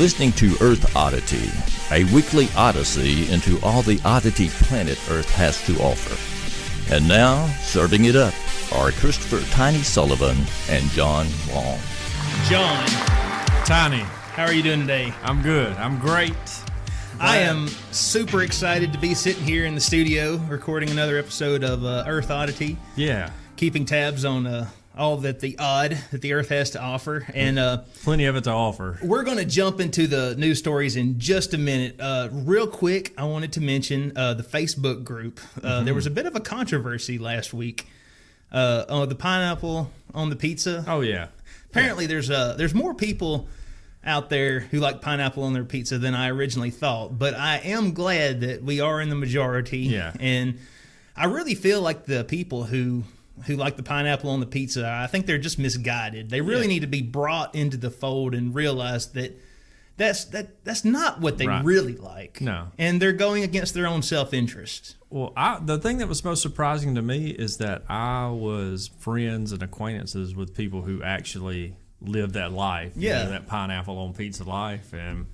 listening to Earth Oddity, a weekly odyssey into all the oddity planet Earth has to offer. And now, serving it up are Christopher Tiny Sullivan and John Long. John. Tiny. How are you doing today? I'm good. I'm great. I am super excited to be sitting here in the studio recording another episode of Earth Oddity. Yeah. Keeping tabs on all that the odd that the Earth has to offer. And plenty of it to offer. We're going to jump into the news stories in just a minute. Real quick, I wanted to mention the Facebook group. There was a bit of a controversy last week on the pineapple on the pizza. Oh, yeah. Apparently, there's more people out there who like pineapple on their pizza than I originally thought, but I am glad that we are in the majority. Yeah. And I really feel like the people who like the pineapple on the pizza, I think they're just misguided. They really need to be brought into the fold and realize that that's not what they really like. No. And they're going against their own self-interest. Well, the thing that was most surprising to me is that I was friends and acquaintances with people who actually live that life, you know, that pineapple on pizza life, and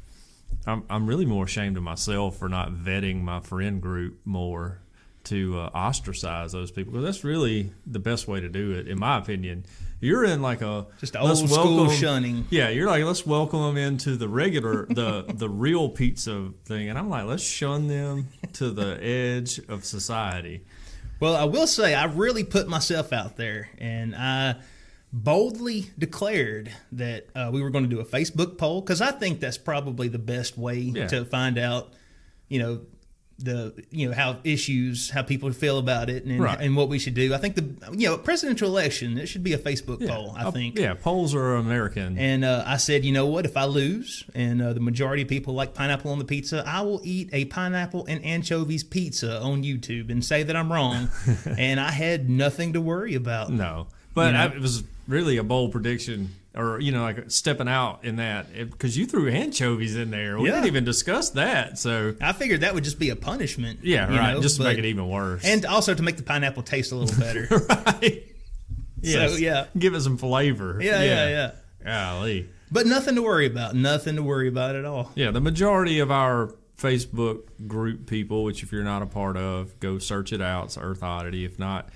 I'm really more ashamed of myself for not vetting my friend group more to ostracize those people, because that's really the best way to do it, in my opinion. You're in like just old school shunning. Yeah, you're like, let's welcome them into the regular, the real pizza thing, and I'm like, let's shun them to the edge of society. Well, I will say I really put myself out there, and I boldly declared that we were going to do a Facebook poll, because I think that's probably the best way to find out, how people feel about it, and what we should do. I think presidential election, it should be a Facebook poll. I think. Yeah, polls are American. And I said, you know what? If I lose and the majority of people like pineapple on the pizza, I will eat a pineapple and anchovies pizza on YouTube and say that I'm wrong. And I had nothing to worry about. No. But it was really a bold prediction, or, like stepping out in that, because you threw anchovies in there. We didn't even discuss that. So I figured that would just be a punishment. Yeah, right. Just to make it even worse. And also to make the pineapple taste a little better. Right. Yes. So, give it some flavor. Yeah. Golly. But nothing to worry about. Nothing to worry about at all. Yeah, the majority of our Facebook group people, which if you're not a part of, go search it out. It's Earth Oddity. If not,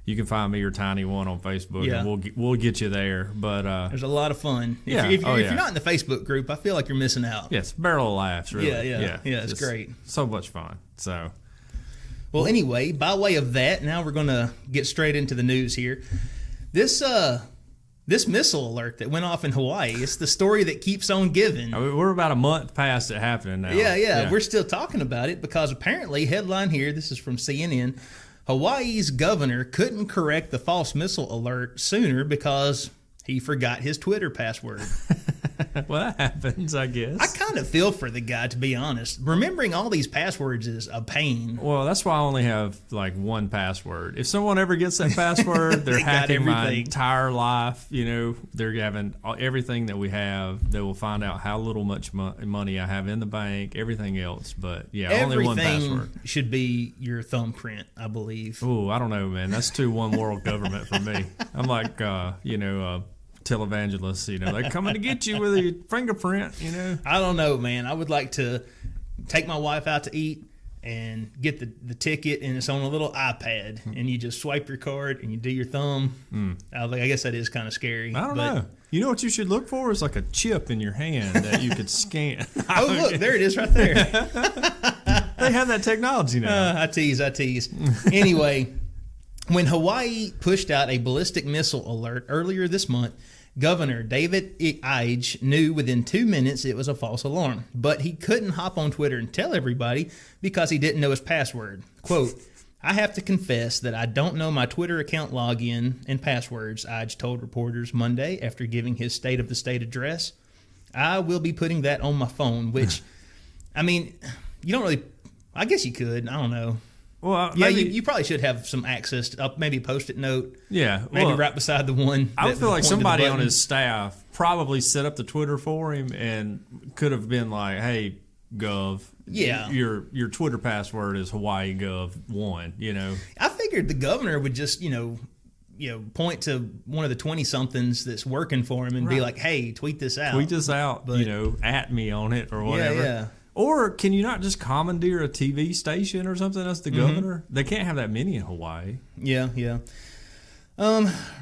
you can find me or Tiny One on Facebook, and we'll get you there. But there's a lot of fun. If you're not in the Facebook group, I feel like you're missing out. Yes, barrel of laughs, really. Yeah, it's great. So much fun. So, well, anyway, by way of that, now we're going to get straight into the news here. This missile alert that went off in Hawaii, it's the story that keeps on giving. We're about a month past it happening now. Yeah. We're still talking about it because apparently, headline here, this is from CNN, Hawaii's governor couldn't correct the false missile alert sooner because he forgot his Twitter password. Well, that happens, I guess. I kind of feel for the guy, to be honest. Remembering all these passwords is a pain. Well, that's why I only have like one password. If someone ever gets that password, they're hacking my entire life. They're having everything that we have. They will find out how little money I have in the bank, everything else. But only one password. Everything should be your thumbprint, I believe. Oh, I don't know, man. That's too one world government for me. I'm like, televangelists, they're coming to get you with a fingerprint, I don't know, man. I would like to take my wife out to eat and get the ticket, and it's on a little iPad, and you just swipe your card and you do your thumb. I guess that is kind of scary. I don't know. You know what you should look for is like a chip in your hand that you could scan. Oh, look, there it is right there. They have that technology now. I tease. Anyway, when Hawaii pushed out a ballistic missile alert earlier this month, Governor David Ige knew within 2 minutes it was a false alarm, but he couldn't hop on Twitter and tell everybody because he didn't know his password. Quote, I have to confess that I don't know my Twitter account login and passwords, Ige told reporters Monday after giving his State of the State address. I will be putting that on my phone, which, you don't really, I guess you could, I don't know. Well, you probably should have some access to maybe a Post-it note. Yeah. Maybe right beside the one. I would feel like somebody on his staff probably set up the Twitter for him and could have been like, hey, Gov, your Twitter password is Hawaii Gov 1, I figured the governor would just, point to one of the 20-somethings that's working for him and be like, hey, tweet this out. Tweet this out, but, at me on it or whatever. Yeah. Or can you not just commandeer a TV station or something as the governor? They can't have that many in Hawaii. Yeah.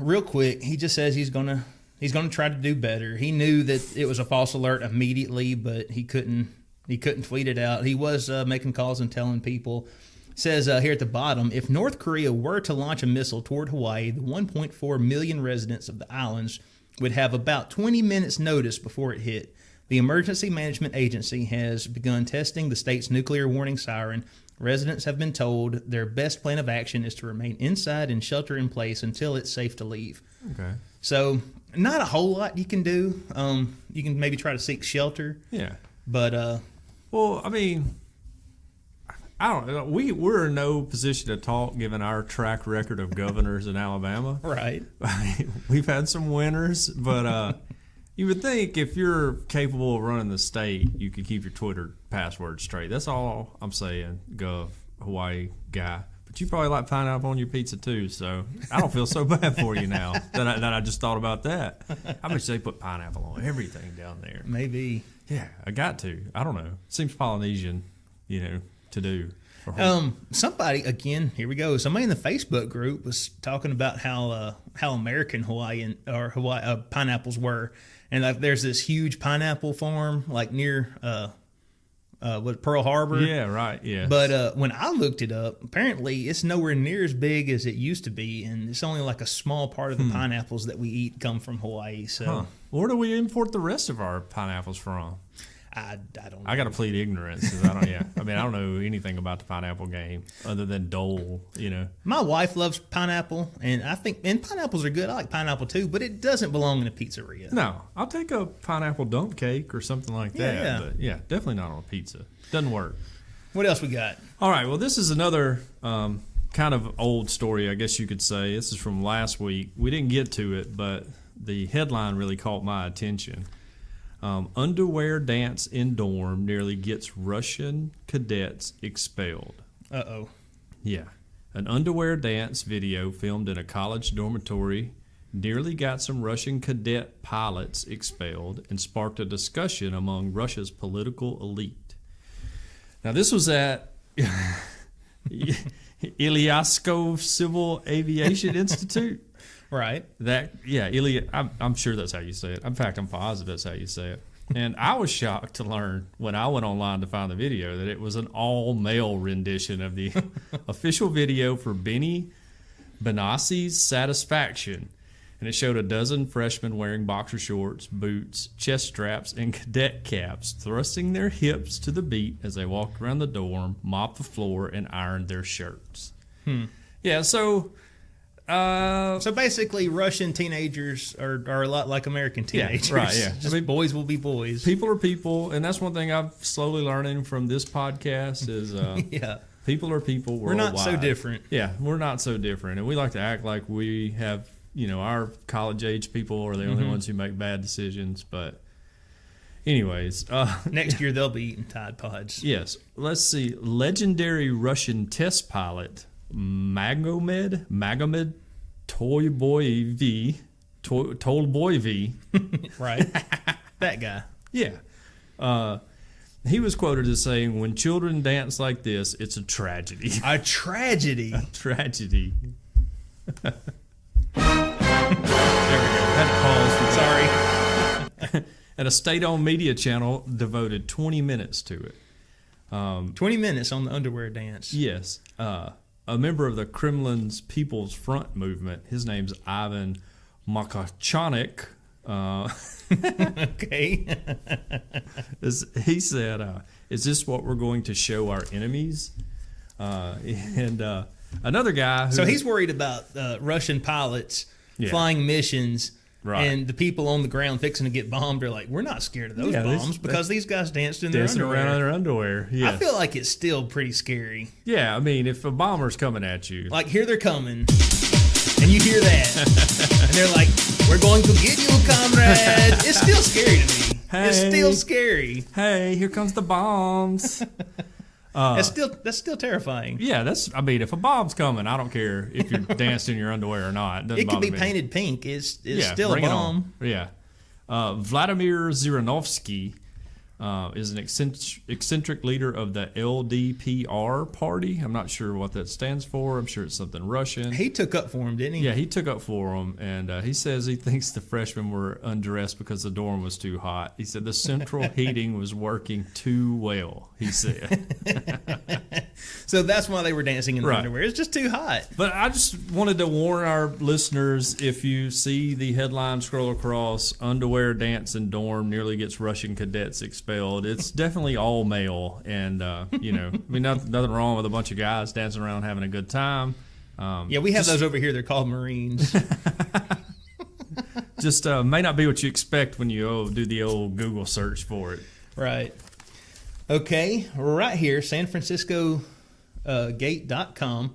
Real quick, he just says he's gonna try to do better. He knew that it was a false alert immediately, but he couldn't tweet it out. He was making calls and telling people. Says here at the bottom, if North Korea were to launch a missile toward Hawaii, the 1.4 million residents of the islands would have about 20 minutes notice before it hit. The Emergency Management Agency has begun testing the state's nuclear warning siren. Residents have been told their best plan of action is to remain inside and shelter in place until it's safe to leave. Okay. So not a whole lot you can do. You can maybe try to seek shelter. Yeah. But well, I mean, I don't know. We're in no position to talk given our track record of governors in Alabama. Right. We've had some winners, but you would think if you're capable of running the state, you could keep your Twitter password straight. That's all I'm saying, Gov, Hawaii guy. But you probably like pineapple on your pizza too, so I don't feel so bad for you now that I just thought about that. I bet they put pineapple on everything down there. Maybe. Yeah, I got to. I don't know. Seems Polynesian, to do. Somebody, again, here we go. Somebody in the Facebook group was talking about how American Hawaiian pineapples were, and there's this huge pineapple farm like near Pearl Harbor. Yeah, right. Yeah. But when I looked it up, apparently it's nowhere near as big as it used to be, and it's only like a small part of the pineapples that we eat come from Hawaii. So, where do we import the rest of our pineapples from? I don't know. I got to plead ignorance. 'Cause I don't know anything about the pineapple game other than Dole, My wife loves pineapple, and pineapples are good. I like pineapple too, but it doesn't belong in a pizzeria. No, I'll take a pineapple dump cake or something like that. Yeah. But definitely not on a pizza. Doesn't work. What else we got? All right, well, this is another kind of old story, I guess you could say. This is from last week. We didn't get to it, but the headline really caught my attention. Underwear dance in dorm nearly gets Russian cadets expelled. Uh-oh. Yeah. An underwear dance video filmed in a college dormitory nearly got some Russian cadet pilots expelled and sparked a discussion among Russia's political elite. Now, this was at Ilyaskov Civil Aviation Institute. Right. I'm sure that's how you say it. In fact, I'm positive that's how you say it. And I was shocked to learn when I went online to find the video that it was an all-male rendition of the official video for Benny Benassi's Satisfaction. And it showed a dozen freshmen wearing boxer shorts, boots, chest straps, and cadet caps, thrusting their hips to the beat as they walked around the dorm, mopped the floor, and ironed their shirts. Yeah, so basically, Russian teenagers are a lot like American teenagers. Yeah, right, yeah. Just boys will be boys. People are people, and that's one thing I've slowly learning from this podcast is people are people worldwide. We're not so different. Yeah, we're not so different, and we like to act like we have, our college-age people are the only ones who make bad decisions, but anyways. Next year, they'll be eating Tide Pods. Yes. Let's see. Legendary Russian test pilot Magomed Toyboy V. Right. That guy. Yeah. He was quoted as saying, "When children dance like this, it's a tragedy." A tragedy. A tragedy. There we go. Had to pause for sorry. And a state-owned media channel devoted 20 minutes to it. 20 minutes on the underwear dance. Yes. A member of the Kremlin's People's Front movement, his name's Ivan Makachanik. Okay. He said, "Is this what we're going to show our enemies?" And another guy. So he's worried about Russian pilots flying missions. Right. And the people on the ground fixing to get bombed are like, we're not scared of those bombs because these guys danced in their underwear. Dancing around in their underwear. Yeah. I feel like it's still pretty scary. Yeah, I mean, if a bomber's coming at you. Like, here they're coming, and you hear that, and they're like, we're going to get you, comrade. It's still scary to me. It's still scary. Hey, here comes the bombs. That's still terrifying. Yeah, I mean, if a bomb's coming, I don't care if you're dancing in your underwear or not. It could be painted pink. It's still a bomb. Yeah. Vladimir Zhirinovsky is an eccentric leader of the LDPR party. I'm not sure what that stands for. I'm sure it's something Russian. He took up for him, didn't he? Yeah, he took up for him, and he says he thinks the freshmen were undressed because the dorm was too hot. He said the central heating was working too well, he said. So that's why they were dancing in their underwear. It's just too hot. But I just wanted to warn our listeners, if you see the headline scroll across, underwear dance in dorm nearly gets Russian cadets expelled, it's definitely all male. And, I mean, nothing wrong with a bunch of guys dancing around having a good time. Yeah, we have those over here. They're called Marines. Just may not be what you expect when you do the old Google search for it. Right. Okay, right here, San Francisco Gate.com.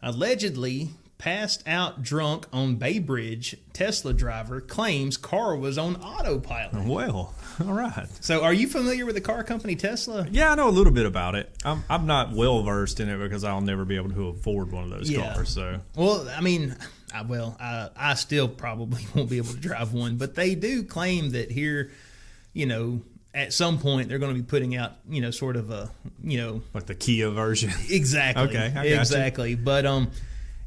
Allegedly passed out drunk on Bay Bridge, Tesla driver claims car was on autopilot. Well, all right. So are you familiar with the car company Tesla? Yeah, I know a little bit about it. I'm not well versed in it because I'll never be able to afford one of those cars. So, well, I mean, I still probably won't be able to drive one, but they do claim that here, at some point they're going to be putting out, sort of a, like the Kia version. Exactly. Okay, I got exactly. You. But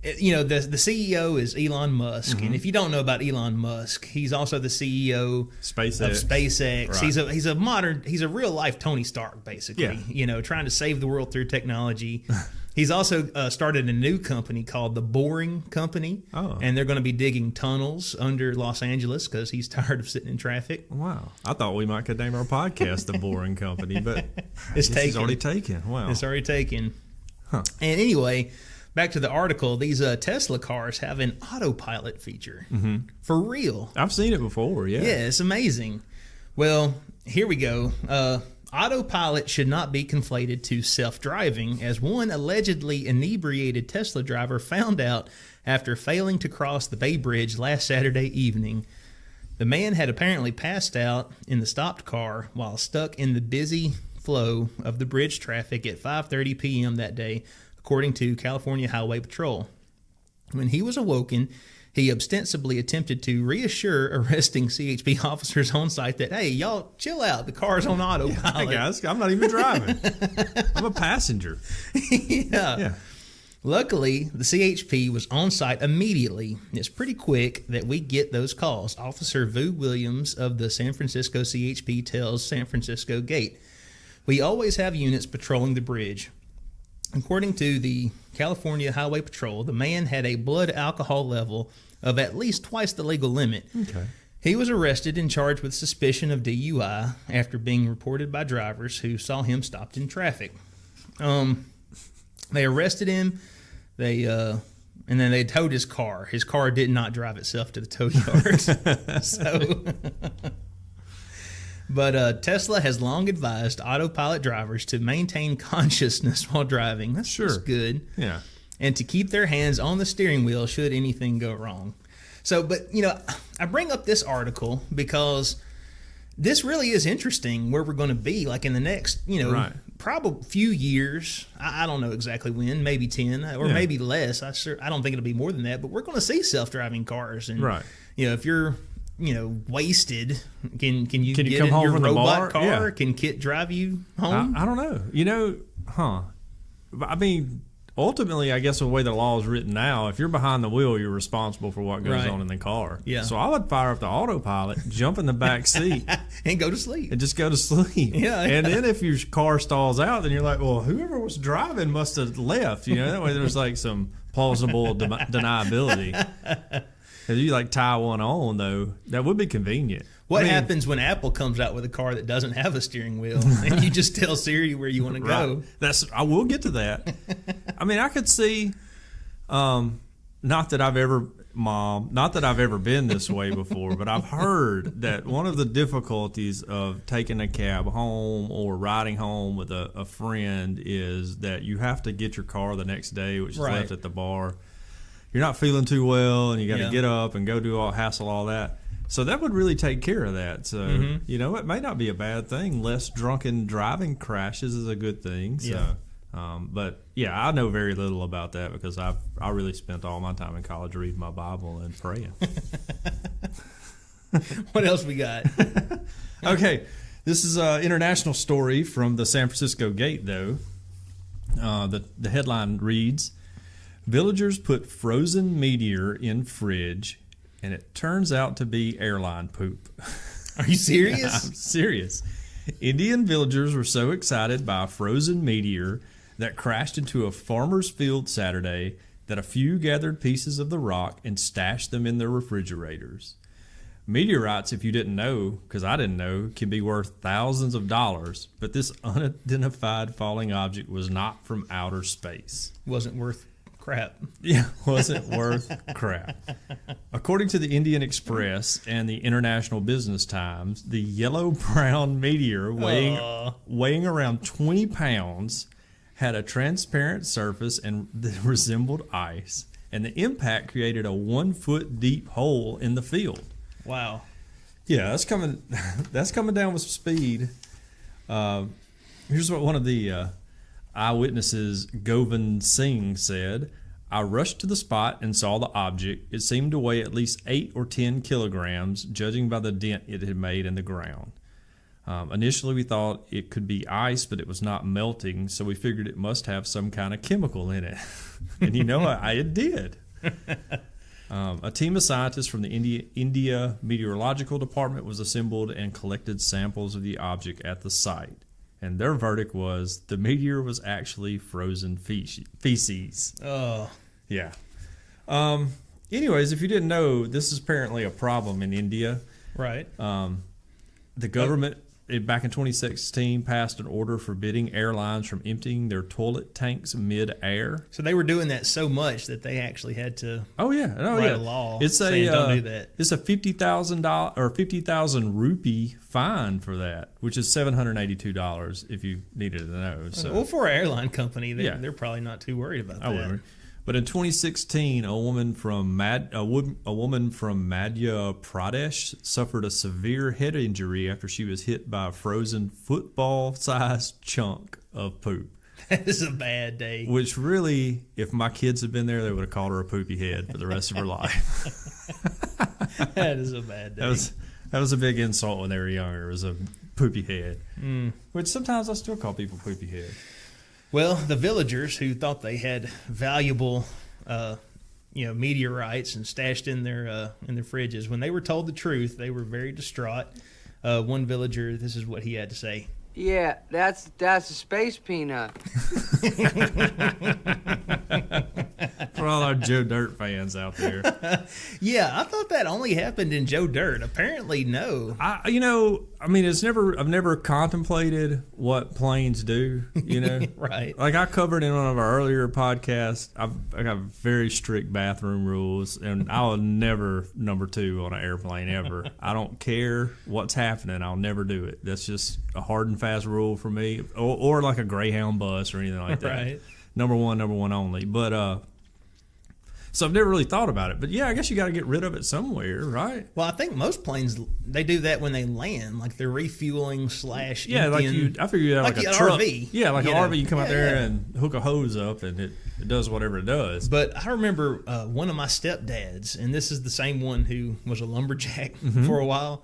the CEO is Elon Musk, and if you don't know about Elon Musk, he's also the CEO of SpaceX. Right. He's a real life Tony Stark, basically. Yeah. Trying to save the world through technology. He's also started a new company called The Boring Company, and they're going to be digging tunnels under Los Angeles because he's tired of sitting in traffic. Wow. I thought we could name our podcast The Boring Company, but it's already taken. Wow. It's already taken. Huh. And anyway, back to the article, these Tesla cars have an autopilot feature. Mm-hmm. For real. I've seen it before, yeah. Yeah, it's amazing. Well, here we go. Autopilot should not be conflated to self-driving, as one allegedly inebriated Tesla driver found out after failing to cross the Bay Bridge last Saturday evening. The man had apparently passed out in the stopped car while stuck in the busy flow of the bridge traffic at 5:30 p.m. that day, according to California Highway Patrol. When he was awoken, he ostensibly attempted to reassure arresting CHP officers on site that, hey, y'all chill out. The car's on autopilot. Hey, guys, I'm not even driving. I'm a passenger. Yeah. Luckily, the CHP was on site immediately. It's pretty quick that we get those calls. Officer Vu Williams of the San Francisco CHP tells San Francisco Gate, we always have units patrolling the bridge. According to the California Highway Patrol, the man had a blood alcohol level of at least twice the legal limit. Okay. He was arrested and charged with suspicion of DUI after being reported by drivers who saw him stopped in traffic. They arrested him. And then they towed his car. His car did not drive itself to the tow yard. But Tesla has long advised autopilot drivers to maintain consciousness while driving. That's just good. Yeah. And to keep their hands on the steering wheel should anything go wrong. So, but, I bring up this article because this really is interesting where we're going to be, like in the next, probably few years. I don't know exactly when, maybe 10 or maybe less. I don't think it'll be more than that, but we're going to see self-driving cars. And, if you're wasted, can you get come in home your from robot the bar? car? Yeah. Can Kit drive you home? I don't know. I mean, ultimately, I guess the way the law is written now, if you're behind the wheel, you're responsible for what goes on in the car. Yeah. So I would fire up the autopilot, jump in the back seat, and go to sleep. And just go to sleep. Yeah. And then if your car stalls out, then you're like, well, whoever was driving must have left. That way there's like some plausible deniability. If you tie one on, though, that would be convenient. What happens when Apple comes out with a car that doesn't have a steering wheel and you just tell Siri where you want to go? I will get to that. I could see, not that I've ever been this way before, but I've heard that one of the difficulties of taking a cab home or riding home with a friend is that you have to get your car the next day, which is left at the bar. You're not feeling too well, and you got to get up and go do all that. So that would really take care of that. So, it may not be a bad thing. Less drunken driving crashes is a good thing. So, But yeah, I know very little about that because I really spent all my time in college reading my Bible and praying. What else we got? Okay, this is an international story from the San Francisco Gate, though. The headline reads, "Villagers put frozen meteor in fridge, and it turns out to be airline poop." Are you serious? Yeah, I'm serious. Indian villagers were so excited by a frozen meteor that crashed into a farmer's field Saturday that a few gathered pieces of the rock and stashed them in their refrigerators. Meteorites, if you didn't know, because I didn't know, can be worth thousands of dollars, but this unidentified falling object was not from outer space. Wasn't worth crap. Yeah, wasn't worth crap. According to the Indian Express and the International Business Times, the yellow-brown meteor weighing around 20 pounds had a transparent surface and that resembled ice, and the impact created a 1-foot deep hole in the field. Wow. Yeah, that's coming down with speed. Here's what one of the eyewitnesses, Govind Singh, said. "I rushed to the spot and saw the object. It seemed to weigh at least 8 or 10 kilograms, judging by the dent it had made in the ground. Initially, we thought it could be ice, but it was not melting, so we figured it must have some kind of chemical in it." And you know, it did. A team of scientists from the India Meteorological Department was assembled and collected samples of the object at the site. And their verdict was the meteor was actually frozen feces. Oh. Yeah. Anyways, if you didn't know, this is apparently a problem in India. Right. The government, back in 2016, passed an order forbidding airlines from emptying their toilet tanks mid-air. So they were doing that so much that they actually had to write a law it's saying don't do that. It's a $50,000 or 50,000 rupee fine for that, which is $782 if you needed to know. So, well, for an airline company, they're probably not too worried about that. Wouldn't. But in 2016, a woman from Madhya Pradesh suffered a severe head injury after she was hit by a frozen football-sized chunk of poop. That is a bad day. Which really, if my kids had been there, they would have called her a poopy head for the rest of her life. That is a bad day. That was a big insult when they were younger. It was a poopy head. Which sometimes I still call people poopy head. Well, the villagers who thought they had valuable, meteorites and stashed in their fridges, when they were told the truth, they were very distraught. One villager, this is what he had to say. "Yeah, that's a space peanut." For all our Joe Dirt fans out there. Yeah, I thought that only happened in Joe Dirt. Apparently, no. I've never contemplated what planes do, Right. Like I covered in one of our earlier podcasts, I got very strict bathroom rules, and I will never number 2 on an airplane ever. I don't care what's happening. I'll never do it. That's just a hard and fast rule for me, or like a Greyhound bus or anything like that. Right. Number one only. But so I've never really thought about it. But yeah, I guess you got to get rid of it somewhere, right? Well, I think most planes, they do that when they land, like they're refueling / I figure you have like a truck. RV. Yeah, like an RV. You come out there and hook a hose up, and it does whatever it does. But I remember one of my stepdads, and this is the same one who was a lumberjack for a while.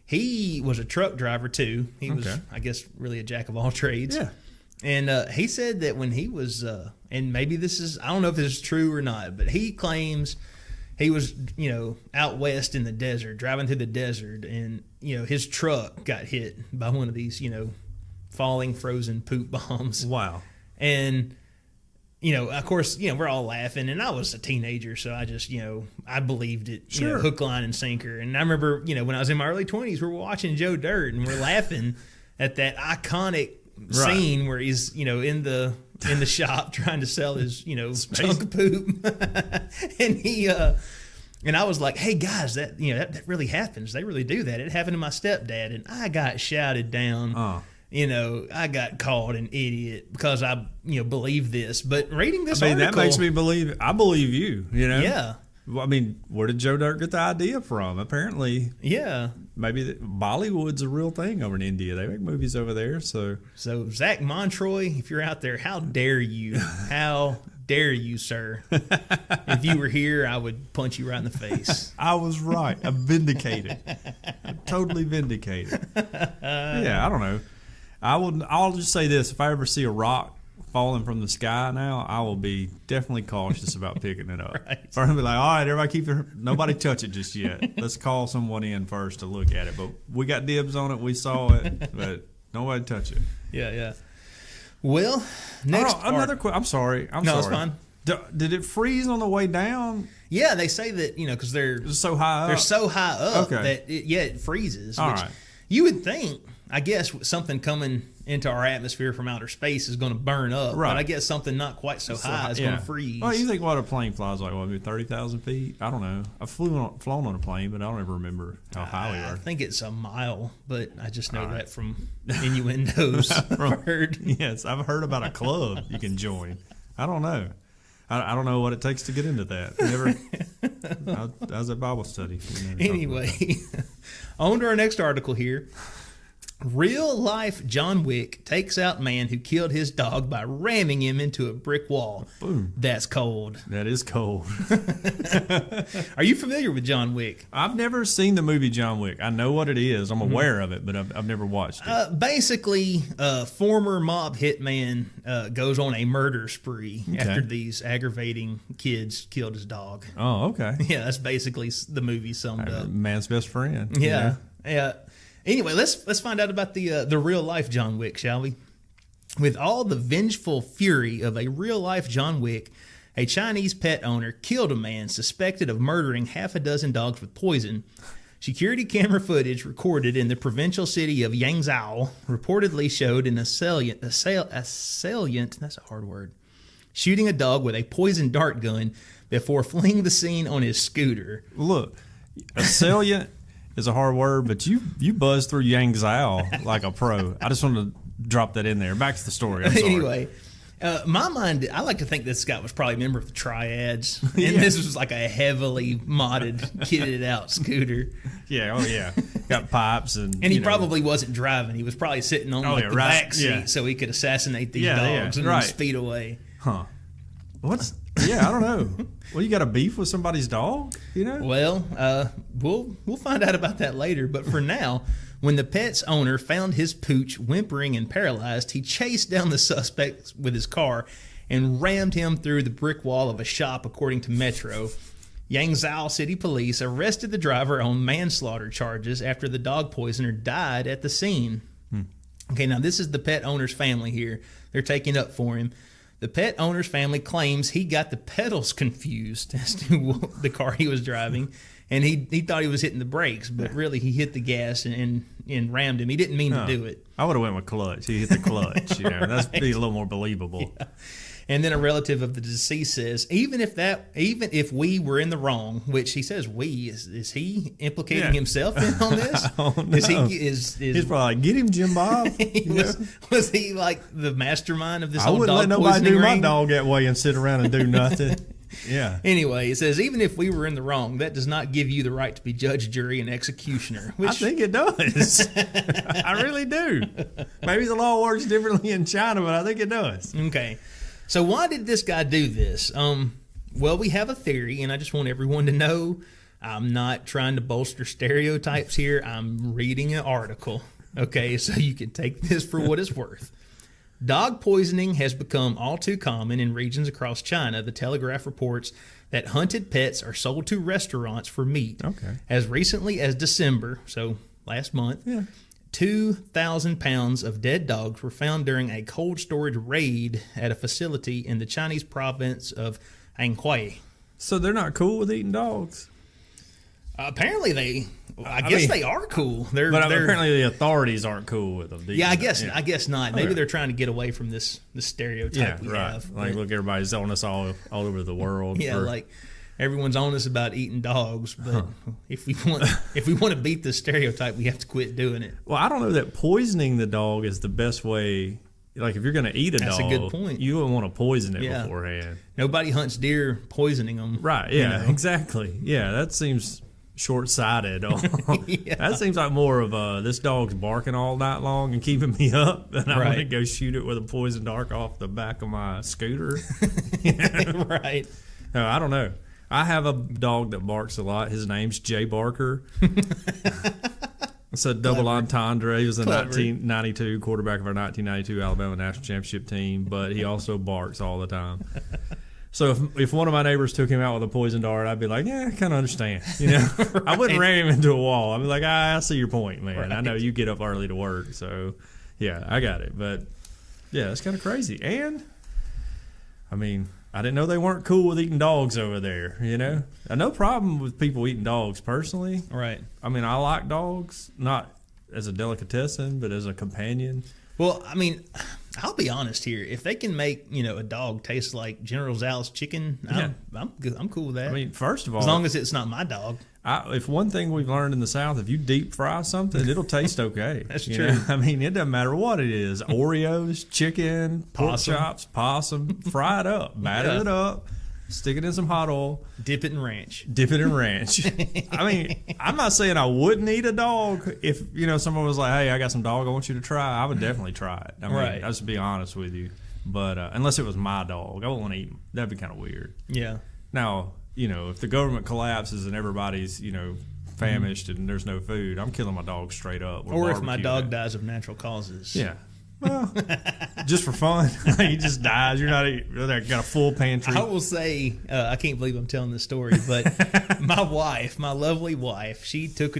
He was a truck driver too. He was, I guess, really a jack of all trades. Yeah. And he said that when he was, and maybe this is, I don't know if this is true or not, but he claims he was, out west in the desert, driving through the desert, and, his truck got hit by one of these, falling frozen poop bombs. Wow. And, of course, we're all laughing, and I was a teenager, so I just, I believed it, sure. Hook, line, and sinker. And I remember, when I was in my early 20s, we were watching Joe Dirt, and we're laughing at that iconic scene where he's in the shop trying to sell his chunk of poop, and he and I was like, hey guys, that that really happens. They really do that. It happened to my stepdad, and I got shouted down. I got called an idiot because I believe this. But reading this article, that makes me believe. I believe you. Yeah. Well, I mean, where did Joe Dirt get the idea from? Apparently, Yeah. maybe Bollywood's a real thing over in India. They make movies over there, so. So, Zach Montroy, if you're out there, how dare you? How dare you, sir? If you were here, I would punch you right in the face. I was right. I'm vindicated. I'm totally vindicated. Yeah, I don't know. I'll just say this: if I ever see a rock falling from the sky now, I will be definitely cautious about picking it up. Right. Or I'll be like, all right, everybody nobody touch it just yet. Let's call someone in first to look at it. But we got dibs on it. We saw it, but nobody touch it. Yeah. Well, next another question. I'm sorry. No, it's fine. Did it freeze on the way down? Yeah, they say that, because they're so high up. They're so high up that it freezes. All which right. You would think, I guess, something coming into our atmosphere from outer space is going to burn up. Right. But I guess something not quite so high is going to freeze. Well, you think what a plane flies like, maybe 30,000 feet? I don't know. I've flown on a plane, but I don't ever remember how high we I are. think it's a mile, but I just know that from innuendos I've heard. Yes, I've heard about a club you can join. I don't know. I don't know what it takes to get into that. I was at Bible study. Anyway, on to our next article here. Real life John Wick takes out man who killed his dog by ramming him into a brick wall. Boom. That's cold. That is cold. Are you familiar with John Wick? I've never seen the movie John Wick. I know what it is. I'm aware of it, but I've never watched it. Basically, a former mob hitman goes on a murder spree after these aggravating kids killed his dog. Oh, okay. Yeah, that's basically the movie summed up. Man's best friend. Yeah. Anyway, let's find out about the real life John Wick, shall we? With all the vengeful fury of a real life John Wick, a Chinese pet owner killed a man suspected of murdering half a dozen dogs with poison. Security camera footage recorded in the provincial city of Yangzhou reportedly showed an assailant, that's a hard word, shooting a dog with a poison dart gun before fleeing the scene on his scooter. Look, assailant is a hard word, but you buzzed through Yangzhou like a pro. I just wanted to drop that in there. Back to the story. I'm sorry. Anyway, my mind, I like to think this guy was probably a member of the Triads, and this was like a heavily modded, kitted out scooter. Yeah, oh yeah, got pipes and he probably wasn't driving. He was probably sitting on the back seat so he could assassinate these dogs and then speed away. Huh? Yeah, I don't know. Well, you got a beef with somebody's dog, Well, we'll find out about that later. But for now, when the pet's owner found his pooch whimpering and paralyzed, he chased down the suspect with his car and rammed him through the brick wall of a shop, according to Metro. Yangzhou City Police arrested the driver on manslaughter charges after the dog poisoner died at the scene. Okay, now this is the pet owner's family here. They're taking up for him. The pet owner's family claims he got the pedals confused as to the car he was driving, and he thought he was hitting the brakes, but really he hit the gas and rammed him. He didn't mean to do it. I would have went with clutch. He hit the clutch. That's be a little more believable. Yeah. And then a relative of the deceased says, even if we were in the wrong, which he says we, is he implicating himself on this? He's probably like, get him, Jim Bob. Was he like the mastermind of this I whole wouldn't dog let nobody do ring? my dog that way and sit around and do nothing. Yeah. Anyway, it says, even if we were in the wrong, that does not give you the right to be judge, jury, and executioner. Which, I think it does. I really do. Maybe the law works differently in China, but I think it does. Okay. So why did this guy do this? Well, we have a theory, and I just want everyone to know I'm not trying to bolster stereotypes here. I'm reading an article, okay, so you can take this for what it's worth. Dog poisoning has become all too common in regions across China. The Telegraph reports that hunted pets are sold to restaurants for meat. Okay. As recently as December, so last month, 2,000 pounds of dead dogs were found during a cold storage raid at a facility in the Chinese province of Anhui. So they're not cool with eating dogs? Apparently I guess they are cool. They're apparently the authorities aren't cool with them. I guess not. Maybe they're trying to get away from this stereotype we have. Like, look, everybody's on us all over the world. Like everyone's on us about eating dogs, but if we want to beat the stereotype, we have to quit doing it. Well, I don't know that poisoning the dog is the best way like if you're going to eat a dog, that's a good point. You don't want to poison it beforehand. Nobody hunts deer poisoning them. Right, yeah, exactly. Yeah, that seems short-sighted. Yeah. That seems like more of this dog's barking all night long and keeping me up, and I'm going to go shoot it with a poison dart off the back of my scooter. Right. No, I don't know. I have a dog that barks a lot. His name's Jay Barker. It's a double entendre. He was a 1992 quarterback of our 1992 Alabama National Championship team, but he also barks all the time. So if one of my neighbors took him out with a poison dart, I'd be like, yeah, I kind of understand. You know, right. I wouldn't ram him into a wall. I'd be like, I see your point, man. Right. I know you get up early to work, so yeah, I got it. But yeah, it's kind of crazy. And I mean, I didn't know they weren't cool with eating dogs over there. You know, no problem with people eating dogs personally. Right. I mean, I like dogs, not as a delicatessen, but as a companion. Well, I mean, I'll be honest here. If they can make, a dog taste like General Tso's chicken, I'm good. I'm cool with that. I mean, first of all, as long as it's not my dog. If one thing we've learned in the South, if you deep fry something, it'll taste okay. That's true. I mean, it doesn't matter what it is. Oreos, chicken, pork chops, possum, fry it up, batter it up, stick it in some hot oil. Dip it in ranch. I mean, I'm not saying I wouldn't eat a dog. If, someone was like, hey, I got some dog I want you to try, I would definitely try it. I mean, right. I'll just be honest with you. But unless it was my dog, I wouldn't want to eat him. That'd be kind of weird. Yeah. Now, if the government collapses and everybody's, famished and there's no food, I'm killing my dog straight up. Or if my dog dies of natural causes. Yeah. Well, just for fun. He just dies. You're not got a full pantry. I will say, I can't believe I'm telling this story, but my lovely wife, she took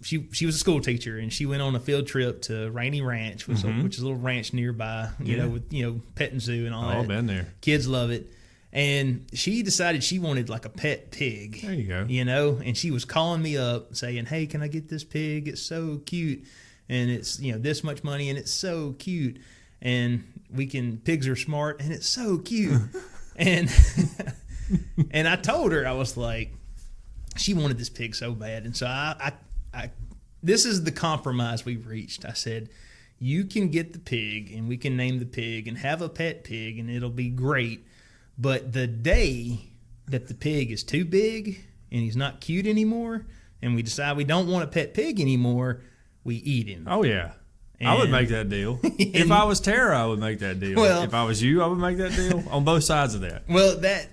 she was a school teacher, and she went on a field trip to Rainy Ranch, which is a little ranch nearby, with petting zoo and all that. I've been there. Kids love it. And she decided she wanted like a pet pig. There you go. And she was calling me up saying, hey, can I get this pig? It's so cute. And it's, this much money, and it's so cute. And pigs are smart, and it's so cute. and and I told her, I was like, she wanted this pig so bad. And so I this is the compromise we reached. I said, you can get the pig, and we can name the pig and have a pet pig, and it'll be great. But the day that the pig is too big and he's not cute anymore, and we decide we don't want a pet pig anymore, we eat him. Oh, yeah. I would make that deal. If I was Tara, I would make that deal. Well, if I was you, I would make that deal on both sides of that. Well, that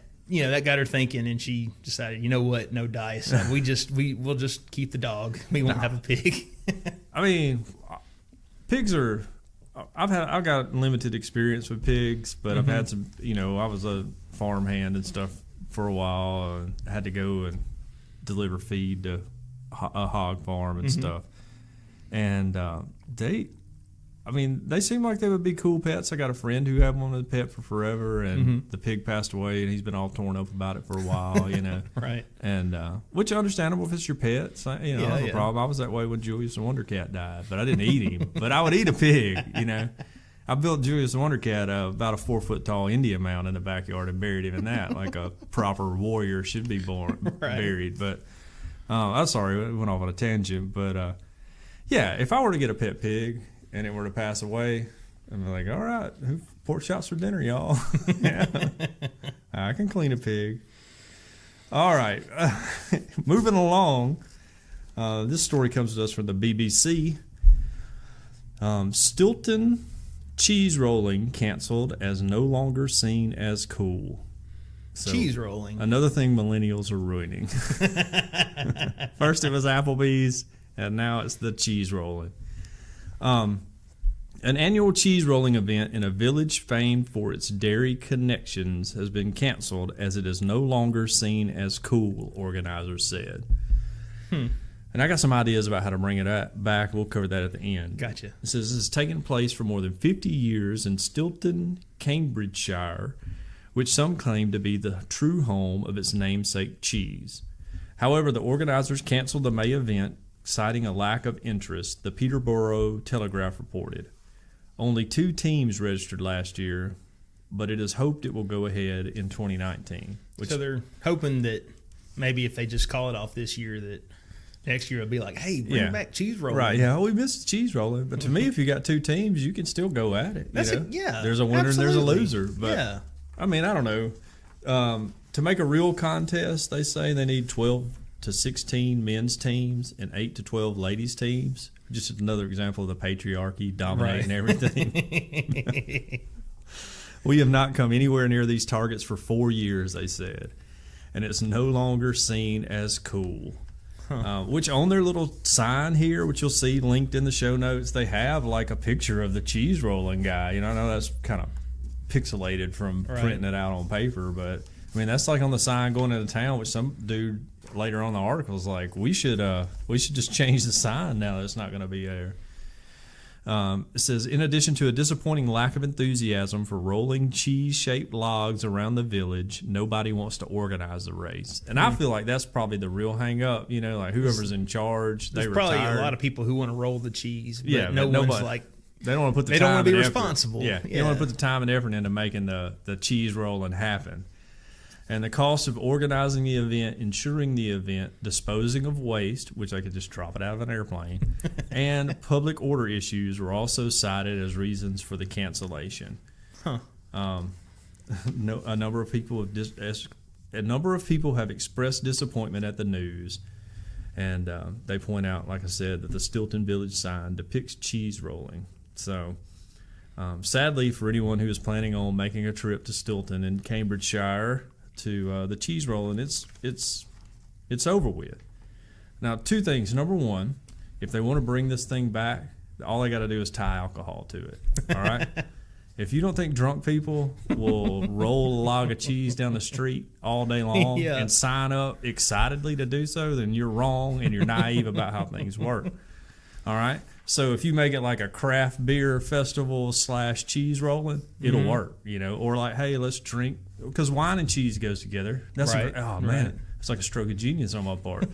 got her thinking, and she decided, you know what, no dice. We'll just keep the dog. We won't have a pig. I mean, pigs are... I've got limited experience with pigs, but I've had some, I was a farmhand and stuff for a while, and I had to go and deliver feed to a hog farm and stuff. And they seem like they would be cool pets. I got a friend who had one as a pet for forever, and the pig passed away, and he's been all torn up about it for a while, Right. And which is understandable if it's your pet. So, I have a problem. I was that way when Julius the Wonder Cat died, but I didn't eat him. But I would eat a pig, I built Julius the Wonder Cat about a 4-foot tall Indian mound in the backyard and buried him in that, like a proper warrior should be buried. But I'm sorry, it went off on a tangent. But yeah, if I were to get a pet pig and it were to pass away, I'd be like, all right, pork chops for dinner, y'all. Yeah. I can clean a pig. All right. Moving along. This story comes to us from the BBC. Stilton cheese rolling canceled as no longer seen as cool. So, cheese rolling. Another thing millennials are ruining. First it was Applebee's, and now it's the cheese rolling. An annual cheese rolling event in a village famed for its dairy connections has been canceled as it is no longer seen as cool, organizers said. And I got some ideas about how to bring it back. We'll cover that at the end. Gotcha. It says this has taken place for more than 50 years in Stilton, Cambridgeshire, which some claim to be the true home of its namesake cheese. However, the organizers canceled the May event, citing a lack of interest, the Peterborough Telegraph reported. Only 2 teams registered last year, but it is hoped it will go ahead in 2019. So they're hoping that maybe if they just call it off this year that Next year it'll be like, hey, bring back cheese rolling. Right, yeah, we missed cheese rolling. But to me, if you got two teams, you can still go at it. That's you know? yeah. There's a winner and there's a loser. But, yeah. I mean, I don't know. To make a real contest, they say they need 12 to 16 men's teams and 8 to 12 ladies teams. Just another example of the patriarchy dominating everything. We have not come anywhere near these targets for 4 years, they said. And it's no longer seen as cool. Which on their little sign here, which you'll see linked in the show notes, they have like a picture of the cheese rolling guy. You know, I know that's kind of pixelated from printing it out on paper, but I mean that's like on the sign going into town, which some dude later on in the article is like, we should just change the sign now that it's not going to be there. It says, in addition to a disappointing lack of enthusiasm for rolling cheese-shaped logs around the village, nobody wants to organize the race. And I feel like that's probably the real hang-up. You know, like whoever's in charge, they retire. There's probably a lot of people who want to roll the cheese, but no one's like... They don't want to put the time. They don't want to be and responsible. Yeah, they don't want to put the time and effort into making the cheese rolling happen. And the cost of organizing the event, ensuring the event, disposing of waste, which they could just drop it out of an airplane, and public order issues were also cited as reasons for the cancellation. A number of people have expressed disappointment at the news, and they point out, like I said, that the Stilton Village sign depicts cheese rolling. So, sadly, for anyone who is planning on making a trip to Stilton in Cambridgeshire to the cheese rolling, it's over with. Now, two things. Number one, if they want to bring this thing back, all they got to do is tie alcohol to it. All right. If you don't think drunk people will roll a log of cheese down the street all day long and sign up excitedly to do so, then you're wrong and you're naive about how things work. All right. So if you make it like a craft beer festival / cheese rolling, it'll work, you know. Or like, hey, let's drink, because wine and cheese goes together. That's man, it's like a stroke of genius on my part.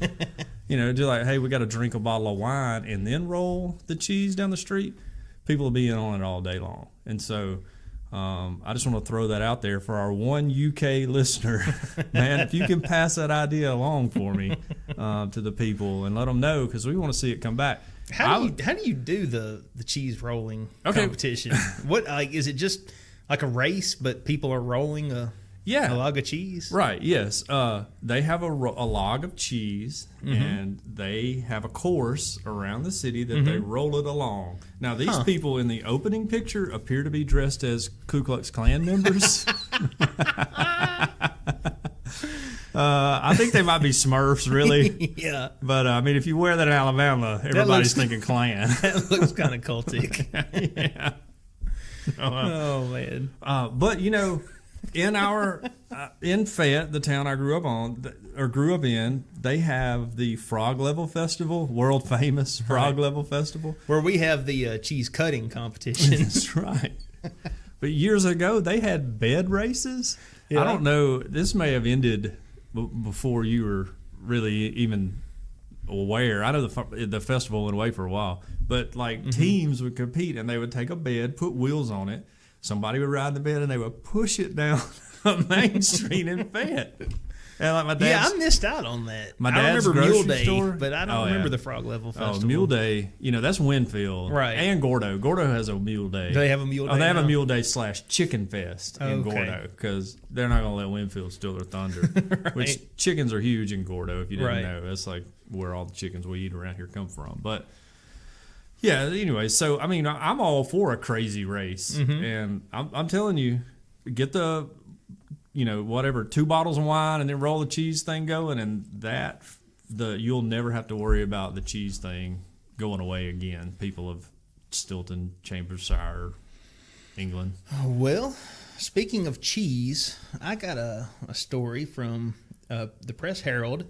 You know, do like, hey, we got to drink a bottle of wine and then roll the cheese down the street. People will be in on it all day long. And so I just want to throw that out there for our one UK listener. Man, if you can pass that idea along for me to the people and let them know, because we want to see it come back. How do you do the cheese rolling competition? What, like, is it just like a race, but people are rolling a log of cheese? Right, yes. They have a log of cheese, and they have a course around the city that they roll it along. Now, these people in the opening picture appear to be dressed as Ku Klux Klan members. I think they might be Smurfs, really. Yeah. But, I mean, if you wear that in Alabama, everybody's thinking Klan. That looks kind of cultic. Yeah. Oh, man. But, you know, in Fayette, the town I grew up in, they have the Frog Level Festival, world famous Frog Level Festival, where we have the cheese cutting competition. That's right. But years ago, they had bed races. Yeah. I don't know. This may have ended before you were really even aware. I know the festival went away for a while, but like teams would compete, and they would take a bed, put wheels on it. Somebody would ride the bed, and they would push it down Main Street in Fayette. And like my dad's, I missed out on that. My dad's remember Mule grocery Day, store, but I don't remember the Frog Level Festival. Oh, Mule Day, you know, that's Winfield. Right. And Gordo. Gordo has a Mule Day. Do they have a Mule Day? Oh, they have a Mule Day / Chicken Fest in Gordo, because they're not going to let Winfield steal their thunder. Right. Which chickens are huge in Gordo, if you didn't know. That's like where all the chickens we eat around here come from. But yeah, anyway, so I mean, I'm all for a crazy race, and I'm telling you, get the, you know, whatever, 2 bottles of wine and then roll the cheese thing going, and you'll never have to worry about the cheese thing going away again. People of Stilton, Cambridgeshire, England. Well, speaking of cheese, I got a story from the Press Herald.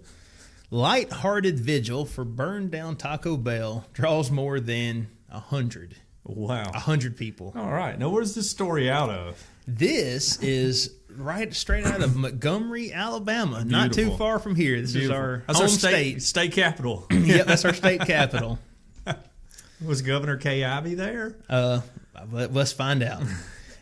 Lighthearted vigil for burned down Taco Bell draws more than 100. Wow. 100 people. All right. Now, where's this story out of? This is straight out of Montgomery, Alabama. Beautiful. Not too far from here. This is our home state. State capital. Yep, that's our state capital. Was Governor Kay Ivey there? Let's find out.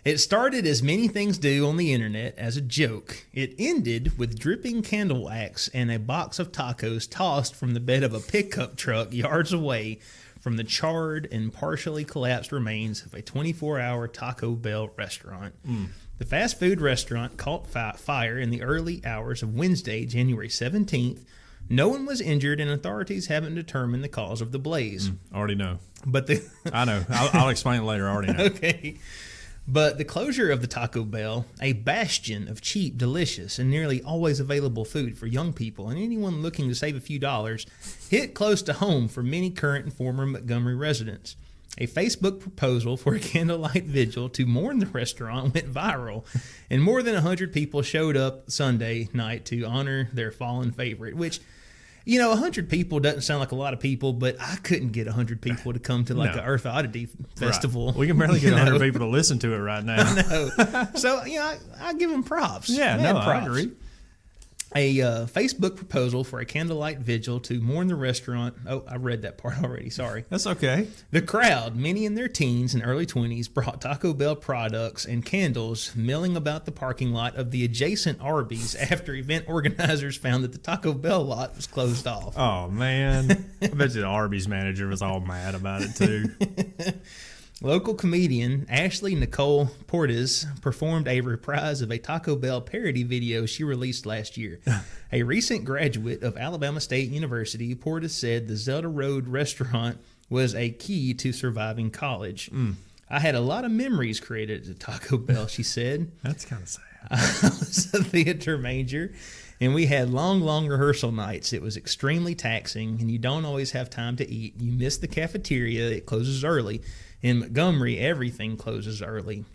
It started as many things do on the internet as a joke. It ended with dripping candle wax and a box of tacos tossed from the bed of a pickup truck yards away from the charred and partially collapsed remains of a 24-hour Taco Bell restaurant. The fast food restaurant caught fire in the early hours of Wednesday, January 17th. No one was injured, and authorities haven't determined the cause of the blaze. Already know. But I know. I'll explain it later. I already know. Okay. But the closure of the Taco Bell, a bastion of cheap, delicious, and nearly always available food for young people and anyone looking to save a few dollars, hit close to home for many current and former Montgomery residents. A Facebook proposal for a candlelight vigil to mourn the restaurant went viral, and more than 100 people showed up Sunday night to honor their fallen favorite, which, 100 people doesn't sound like a lot of people, but I couldn't get 100 people to come to an Earth Oddity festival. Right. We can barely get 100 people to listen to it right now. I know. So, I give them props. Yeah, props. I agree. A Facebook proposal for a candlelight vigil to mourn the restaurant. Oh, I read that part already. Sorry. That's okay. The crowd, many in their teens and early 20s, brought Taco Bell products and candles, milling about the parking lot of the adjacent Arby's after event organizers found that the Taco Bell lot was closed off. Oh, man. I bet you the Arby's manager was all mad about it, too. Local comedian Ashley Nicole Portis performed a reprise of a Taco Bell parody video she released last year. A recent graduate of Alabama State University, Portis said the Zelda Road restaurant was a key to surviving college. I had a lot of memories created at Taco Bell, she said. That's kind of sad. I was a theater major, and we had long rehearsal nights. It was extremely taxing, and you don't always have time to eat. You miss the cafeteria. It closes early. In Montgomery, everything closes early.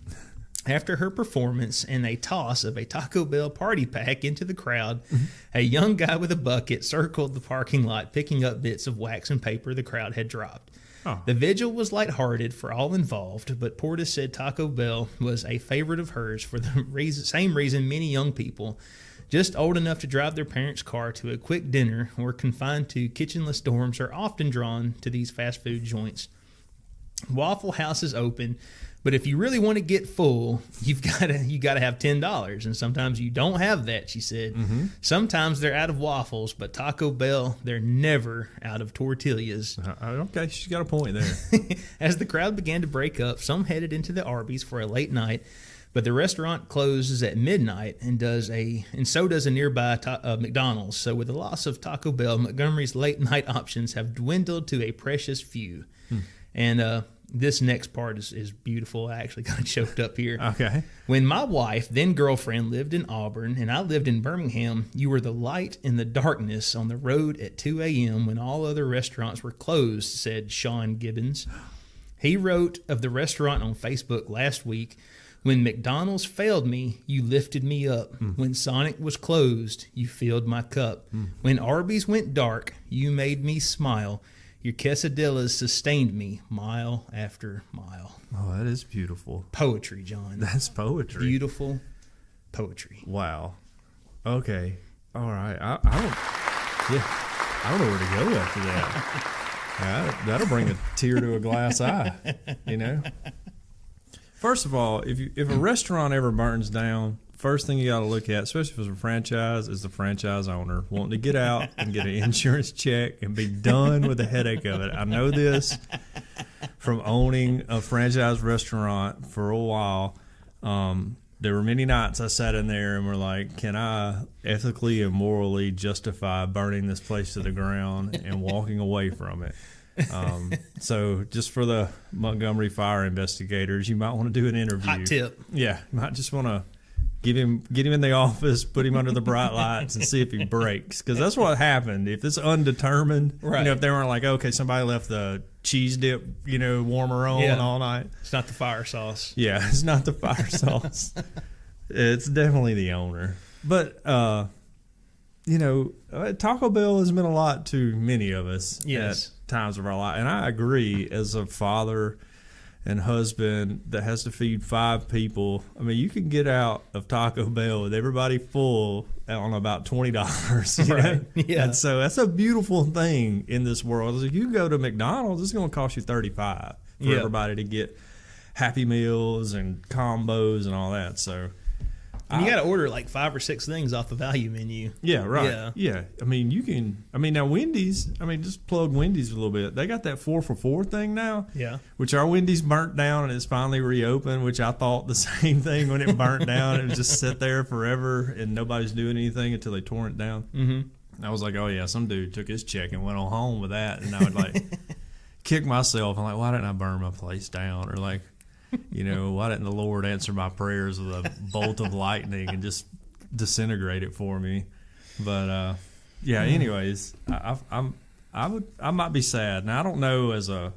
After her performance and a toss of a Taco Bell party pack into the crowd, a young guy with a bucket circled the parking lot, picking up bits of wax and paper the crowd had dropped. Oh. The vigil was lighthearted for all involved, but Portis said Taco Bell was a favorite of hers for the same reason many young people, just old enough to drive their parents' car to a quick dinner or confined to kitchenless dorms, are often drawn to these fast food joints. Waffle House is open, but if you really want to get full, you got to have $10, and sometimes you don't have that, she said. Sometimes they're out of waffles, but Taco Bell, they're never out of tortillas. Okay, she's got a point there. As the crowd began to break up, some headed into the Arby's for a late night, but the restaurant closes at midnight, and so does a nearby McDonald's. So with the loss of Taco Bell, Montgomery's late night options have dwindled to a precious few. And this next part is beautiful. I actually kind of choked up here. Okay. When my wife, then girlfriend, lived in Auburn and I lived in Birmingham, you were the light in the darkness on the road at 2 a.m. when all other restaurants were closed, said Sean Gibbons. He wrote of the restaurant on Facebook last week. When McDonald's failed me, you lifted me up. When Sonic was closed, you filled my cup. When Arby's went dark, you made me smile. Your quesadillas sustained me mile after mile. Oh, that is beautiful. Poetry, John. That's poetry. Beautiful poetry. Wow. Okay. All right. I don't know where to go after that. That'll bring a tear to a glass eye, First of all, if a restaurant ever burns down, first thing you got to look at, especially if it's a franchise, is the franchise owner wanting to get out and get an insurance check and be done with the headache of it. I know this from owning a franchise restaurant for a while. There were many nights I sat in there and were like, can I ethically and morally justify burning this place to the ground and walking away from it? So just for the Montgomery fire investigators, you might want to do an interview. Hot tip. Yeah, you might just want to get him in the office, put him under the bright lights, and see if he breaks. Because that's what happened. If it's undetermined, right. If they weren't like, okay, somebody left the cheese dip, warmer on all night. It's not the fire sauce. Yeah, it's not the fire sauce. It's definitely the owner. But Taco Bell has meant a lot to many of us. Yes. At times of our life. And I agree, as a father and husband that has to feed 5 people, I mean, you can get out of Taco Bell with everybody full on about $20. Right. Yeah. And so that's a beautiful thing in this world. If you go to McDonald's, it's going to cost you $35 for everybody to get Happy Meals and combos and all that. So And you got to order like 5 or 6 things off the value menu. Yeah, right. Yeah. I mean, you can. I mean, now Wendy's. I mean, just plug Wendy's a little bit. They got that 4 for $4 thing now. Yeah. Which our Wendy's burnt down and it's finally reopened. Which I thought the same thing when it burnt down. It was just sit there forever and nobody's doing anything until they tore it down. Mm-hmm. I was like, oh yeah, some dude took his check and went on home with that, and I would like kick myself. I'm like, why didn't I burn my place down? Or like, you know, why didn't the Lord answer my prayers with a bolt of lightning and just disintegrate it for me? But yeah. Anyways, I might be sad. Now I don't know, as a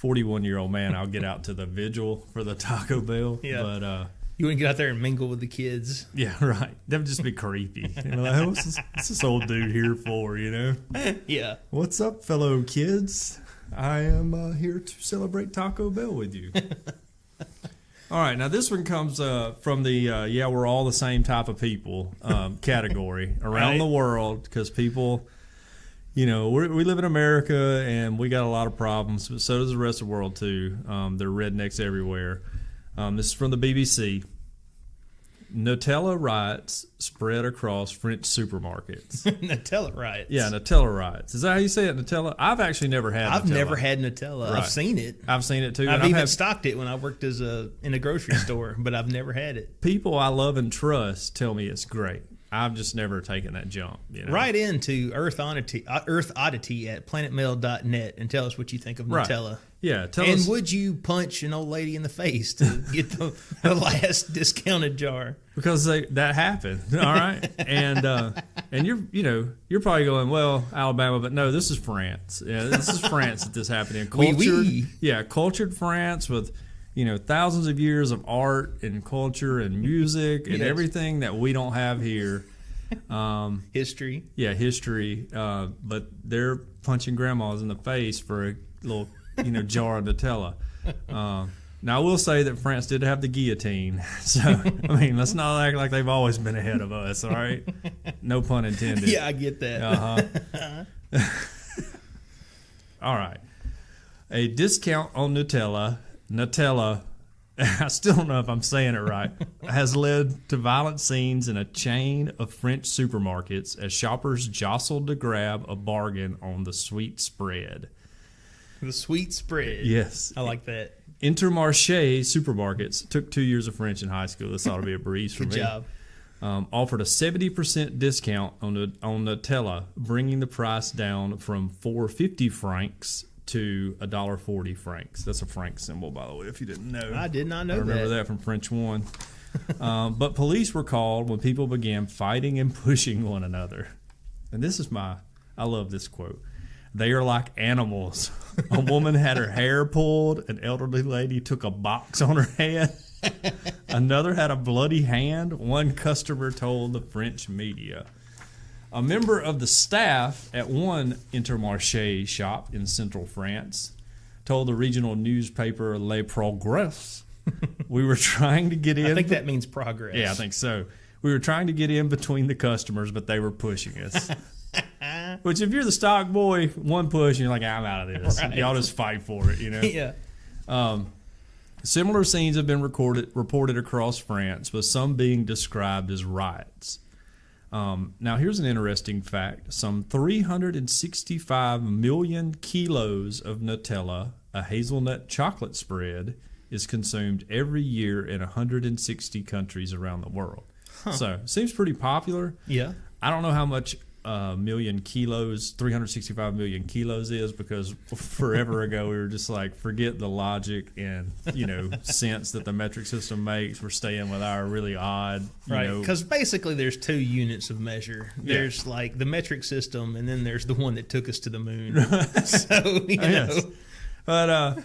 41-year-old man, I'll get out to the vigil for the Taco Bell. Yeah. But you wouldn't get out there and mingle with the kids. yeah, right. That would just be creepy. You know, like, what's this old dude here for? You know? Yeah. What's up, fellow kids? I am here to celebrate Taco Bell with you. All right, now this one comes from the we're all the same type of people category around the world, because people, you know, we live in America and we got a lot of problems, but so does the rest of the world too. They're rednecks everywhere. This is from the BBC. Nutella riots spread across French supermarkets. Nutella riots. Yeah, Nutella riots. Is that how you say it, Nutella? I've actually never had Nutella. I've never had Nutella. Right. I've seen it. I've seen it too. I've even stocked it when I worked in a grocery store, but I've never had it. People I love and trust tell me it's great. I've just never taken that jump. You know? Write into Earth Oddity at planetmail.net and tell us what you think of Nutella. Yeah, tell and us. would you punch an old lady in the face to get the last discounted jar? Because that happened, all right, and you're probably going, well, Alabama, but no, this is France. Yeah, this is France that this happened in. Cultured, cultured France with, you know, thousands of years of art and culture and music and everything that we don't have here. History. Yeah, history. But they're punching grandmas in the face for a little, jar of Nutella. Now, I will say that France did have the guillotine. So, I mean, let's not act like they've always been ahead of us, all right? No pun intended. Yeah, I get that. Uh-huh. All right. A discount on Nutella, I still don't know if I'm saying it right, has led to violent scenes in a chain of French supermarkets as shoppers jostled to grab a bargain on the sweet spread. The sweet spread. Yes. I like that. Intermarché supermarkets, took 2 years of French in high school. This ought to be a breeze for me. Good job. Offered a 70% discount on Nutella, bringing the price down from 4.50 francs to $1.40 francs. That's a franc symbol, by the way, if you didn't know. I did not know that. I remember that from French 1. But police were called when people began fighting and pushing one another. And this is I love this quote. They are like animals. A woman had her hair pulled. An elderly lady took a box on her head. Another had a bloody hand, one customer told the French media. A member of the staff at one Intermarché shop in central France told the regional newspaper Le Progrès, we were trying to get in. I think that means progress. Yeah, I think so. We were trying to get in between the customers, but they were pushing us. Which, if you're the stock boy, one push, and you're like, I'm out of this. Right. Y'all just fight for it, Yeah. Similar scenes have been reported across France, with some being described as riots. Now, here's an interesting fact. Some 365 million kilos of Nutella, a hazelnut chocolate spread, is consumed every year in 160 countries around the world. Huh. So, seems pretty popular. Yeah. I don't know how much million kilos, 365 million kilos is, because forever ago we were just like, forget the logic and, sense that the metric system makes. We're staying with our really odd, right? Because basically there's 2 units of measure. There's like the metric system, and then there's the one that took us to the moon. So, Yes. But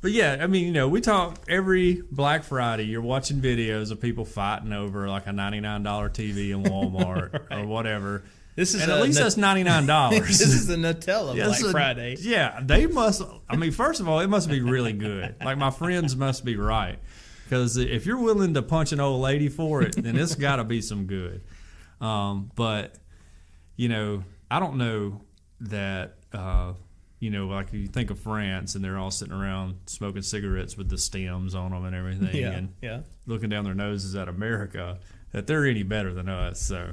yeah, I mean, we talk every Black Friday. You're watching videos of people fighting over like a $99 TV in Walmart right. or whatever. This is at least that's $99. This is the Nutella Black Friday. Yeah, they must. I mean, first of all, it must be really good. Like, my friends must be right, because if you're willing to punch an old lady for it, then it's got to be some good. But I don't know that like you think of France and they're all sitting around smoking cigarettes with the stems on them and everything, and looking down their noses at America, that they're any better than us. So,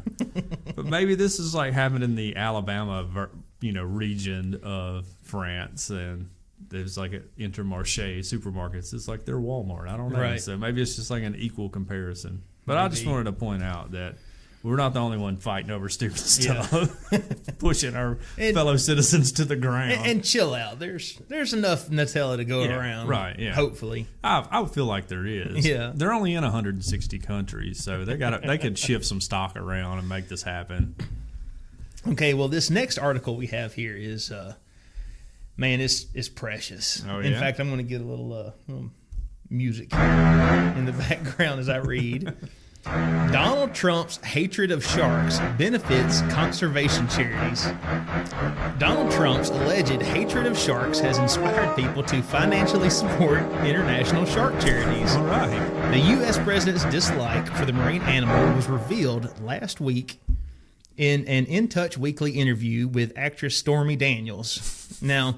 but maybe this is like happening in the Alabama, region of France, and there's like an Intermarché supermarkets. It's like their Walmart. I don't know. Right. So maybe it's just like an equal comparison. But I just wanted to point out that we're not the only one fighting over stupid stuff, pushing our fellow citizens to the ground. And chill out. There's enough Nutella to go around. Right. Yeah. Hopefully. I would feel like there is. Yeah. They're only in 160 countries, so they could shift some stock around and make this happen. Okay. Well, this next article we have here is, man, it's precious. Oh, yeah? In fact, I'm going to get a little music in the background as I read. Donald Trump's hatred of sharks benefits conservation charities. Donald Trump's alleged hatred of sharks has inspired people to financially support international shark charities. All right. The U.S. president's dislike for the marine animal was revealed last week in an In Touch weekly interview with actress Stormy Daniels. Now,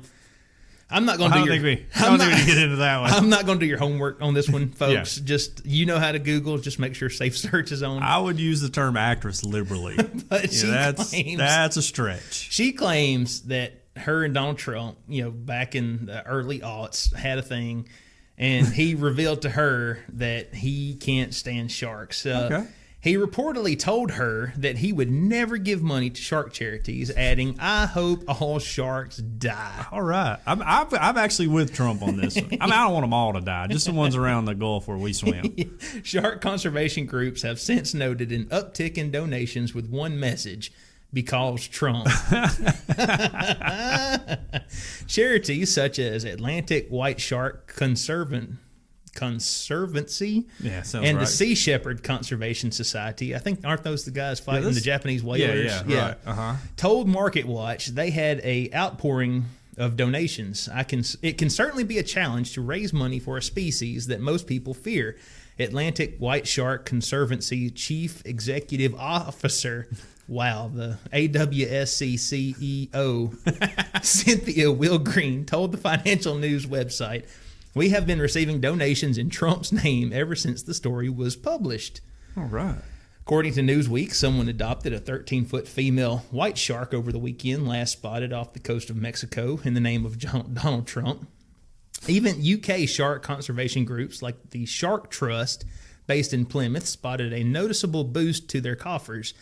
I'm not going to do your... I don't think we can get into that one. I'm not going to do your homework on this one, folks. Just, you know how to Google. Just make sure safe search is on. I would use the term actress liberally. But that's a stretch. She claims that her and Donald Trump, back in the early aughts, had a thing, and he revealed to her that he can't stand sharks. Okay. He reportedly told her that he would never give money to shark charities, adding, "I hope all sharks die." All right. I'm actually with Trump on this one. I mean, I don't want them all to die, just the ones around the Gulf where we swim. Shark conservation groups have since noted an uptick in donations with one message: because Trump. Charities such as Atlantic White Shark Conservancy and the Sea Shepherd Conservation Society, I think, aren't those the guys fighting the Japanese whalers? Yeah. Right. Told Market Watch they had a outpouring of donations. It can certainly be a challenge to raise money for a species that most people fear. Atlantic White Shark Conservancy Chief Executive Officer, the AWSC CEO, Cynthia Wilgreen, told the Financial News website, "We have been receiving donations in Trump's name ever since the story was published." All right. According to Newsweek, someone adopted a 13-foot female white shark over the weekend, last spotted off the coast of Mexico in the name of Donald Trump. Even UK shark conservation groups like the Shark Trust, based in Plymouth, spotted a noticeable boost to their coffers.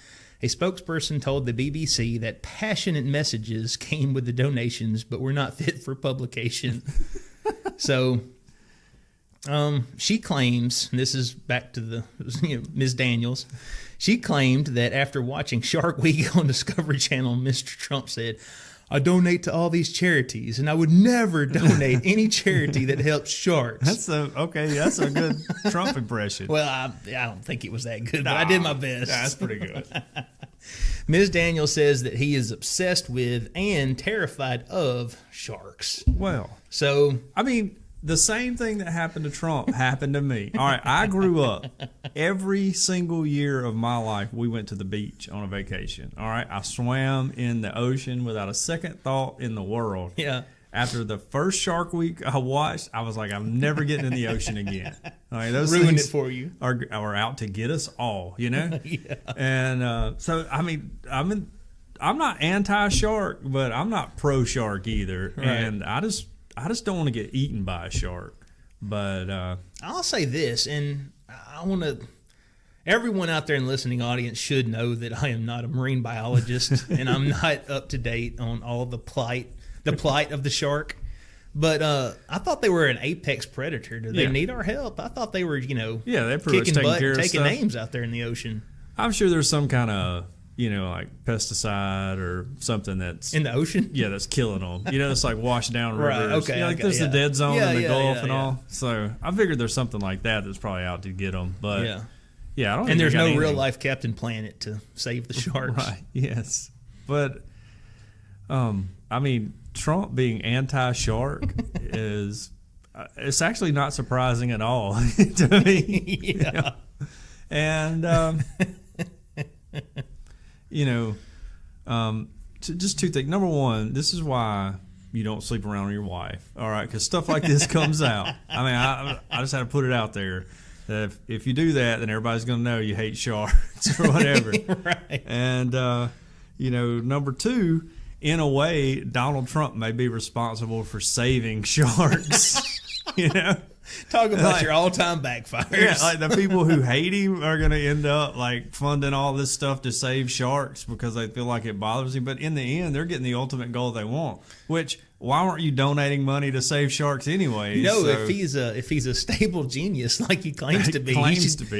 A spokesperson told the BBC that passionate messages came with the donations but were not fit for publication. So, she claims, and this is back to the Ms. Daniels, she claimed that after watching Shark Week on Discovery Channel, Mr. Trump said, "I donate to all these charities, and I would never donate any charity that helps sharks." That's a good Trump impression. Well, I don't think it was that good, but I did my best. That's pretty good. Ms. Daniels says that he is obsessed with and terrified of sharks. Well, so I mean, the same thing that happened to Trump happened to me. All right, I grew up every single year of my life. We went to the beach on a vacation. All right, I swam in the ocean without a second thought in the world. Yeah. After the first Shark Week I watched, I was like, I'm never getting in the ocean again. All right, those ruined things it for you. Are out to get us all, Yeah. And so, I mean, I'm not anti-shark, but I'm not pro-shark either. Right. And I just don't want to get eaten by a shark. But I'll say this, and I want to. Everyone out there in the listening audience should know that I am not a marine biologist, and I'm not up to date on all the plight of the shark. But I thought they were an apex predator. Do they need our help? I thought they were, they're kicking butt, care of taking stuff. names out there in the ocean. I'm sure there's some kind of, like pesticide or something that's in the ocean. Yeah, that's killing them. It's like washed down rivers. Right. Okay. Like there's the dead zone in the Gulf and all. Yeah. So I figured there's something like that that's probably out to get them. But I don't. And there's no real life Captain Planet to save the sharks. Right. Yes. But I mean, Trump being anti-shark is it's actually not surprising at all to me. Yeah. And just two things. Number one, this is why you don't sleep around your wife. All right, because stuff like this comes out. I mean, I just had to put it out there. If you do that, then everybody's going to know you hate sharks or whatever. Right. And, number two, in a way, Donald Trump may be responsible for saving sharks. Talk about your all-time backfires. Yeah, like the people who hate him are going to end up like funding all this stuff to save sharks because they feel like it bothers him. But in the end, they're getting the ultimate goal they want, which why aren't you donating money to save sharks anyway? If he's a stable genius like he claims to be,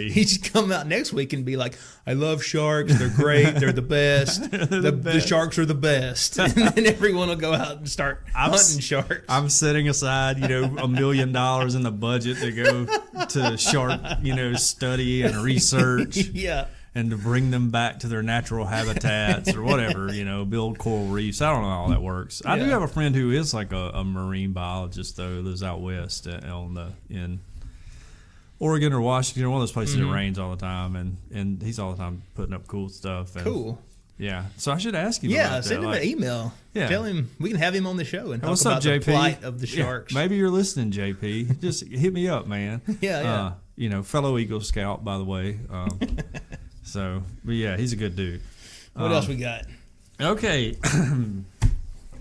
he should come out next week and be like, "I love sharks. They're great. They're the best. the sharks are the best." And then everyone will go out and start hunting sharks. I'm setting aside, $1 million in the budget to go to shark, study and research. Yeah. And to bring them back to their natural habitats or whatever, build coral reefs. I don't know how that works. I do have a friend who is like a marine biologist, though, lives out west in Oregon or Washington, one of those places that rains all the time, and he's all the time putting up cool stuff. And, cool. Yeah. So I should ask him about that. Send him an email. Yeah. Tell him we can have him on the show and talk about the plight of the sharks. Maybe you're listening, JP. Just hit me up, man. Yeah. Fellow Eagle Scout, by the way. So, but yeah, he's a good dude. What else we got? Okay.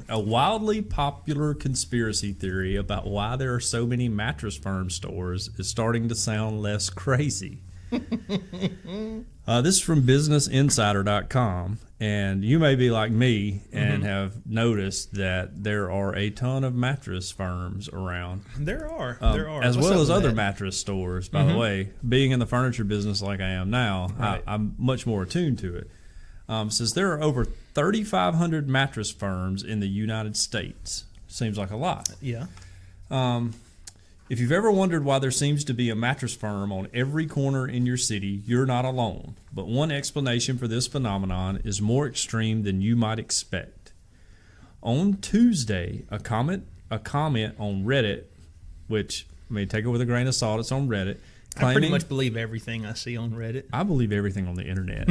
A wildly popular conspiracy theory about why there are so many Mattress Firm stores is starting to sound less crazy. This is from BusinessInsider.com, and you may be like me and have noticed that there are a ton of mattress firms around. There are. As well as other mattress stores, by the way. Being in the furniture business like I am now, right. I'm much more attuned to it. Says there are over 3,500 mattress firms in the United States. Seems like a lot. Yeah. If you've ever wondered why there seems to be a mattress firm on every corner in your city, you're not alone. But one explanation for this phenomenon is more extreme than you might expect. On Tuesday, a comment on Reddit, which, take it with a grain of salt, it's on Reddit. I pretty much believe everything I see on Reddit. I believe everything on the internet.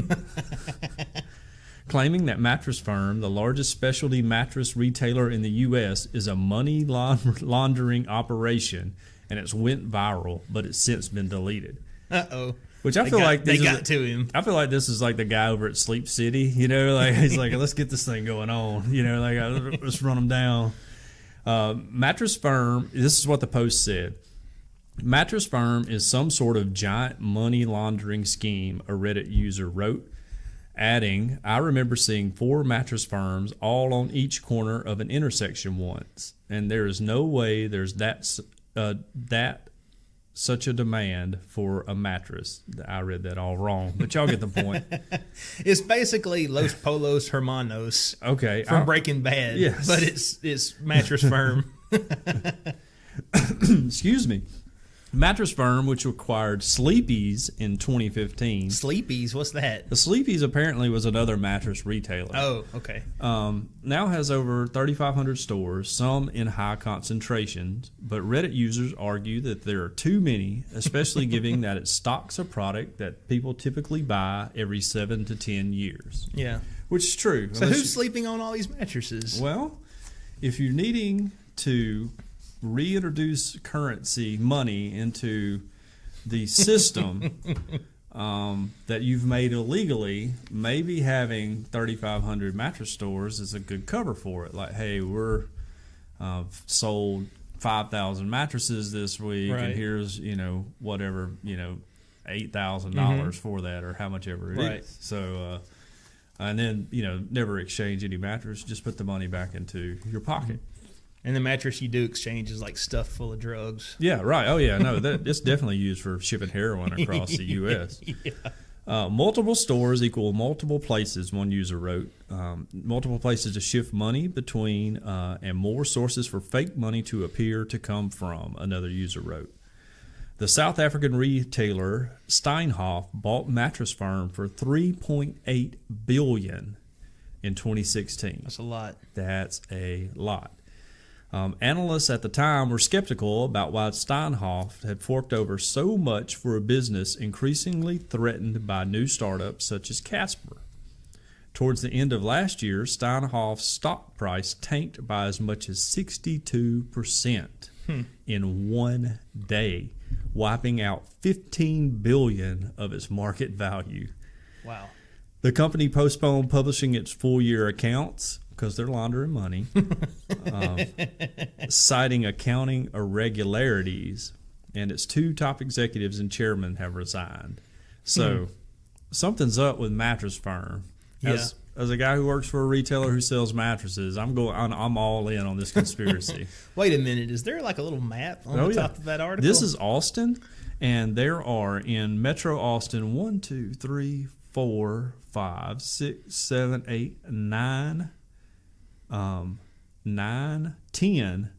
Claiming that Mattress Firm, the largest specialty mattress retailer in the U.S., is a money laundering operation, and it's went viral, but it's since been deleted. Uh-oh. Which I feel like they got to him. I feel like this is like the guy over at Sleep City, he's like, let's get this thing going on, let's run them down. Mattress Firm, this is what the post said. Mattress Firm is some sort of giant money laundering scheme, a Reddit user wrote. Adding, I remember seeing 4 mattress firms all on each corner of an intersection once, and there is no way there's such a demand for a mattress. I read that all wrong, but y'all get the point. It's basically Los Polos Hermanos. Okay, from Breaking Bad. Yes, but it's Mattress Firm. Excuse me. Mattress Firm, which acquired Sleepy's in 2015. Sleepy's? What's that? The Sleepy's apparently was another mattress retailer. Oh, okay. Now has over 3,500 stores, some in high concentrations, but Reddit users argue that there are too many, especially given that it stocks a product that people typically buy every 7 to 10 years. Yeah. Which is true. So who's sleeping on all these mattresses? Well, if you're needing to reintroduce money into the system that you've made illegally, maybe having 3,500 mattress stores is a good cover for it. Like, hey, we're sold 5,000 mattresses this week, right, and here's whatever $8,000 for that, or how much ever it is. So and then never exchange any mattress, just put the money back into your pocket. And the mattress you do exchange is like stuffed full of drugs. Yeah, right. Oh, yeah. No, it's definitely used for shipping heroin across the U.S. Yeah. Multiple stores equal multiple places, one user wrote. Multiple places to shift money between and more sources for fake money to appear to come from, another user wrote. The South African retailer Steinhoff bought Mattress Firm for $3.8 billion in 2016. That's a lot. That's a lot. Analysts at the time were skeptical about why Steinhoff had forked over so much for a business increasingly threatened by new startups such as Casper. Towards the end of last year, Steinhoff's stock price tanked by as much as 62% in one day, wiping out $15 billion of its market value. Wow. The company postponed publishing its full-year accounts because they're laundering money, citing accounting irregularities, and its 2 top executives and chairmen have resigned. So something's up with Mattress Firm. As a guy who works for a retailer who sells mattresses, I'm all in on this conspiracy. Wait a minute, is there like a little map on the top of that article? This is Austin, and there are in Metro Austin 1, 2, 3, 4, 5, 6, 7, 8, 9, 10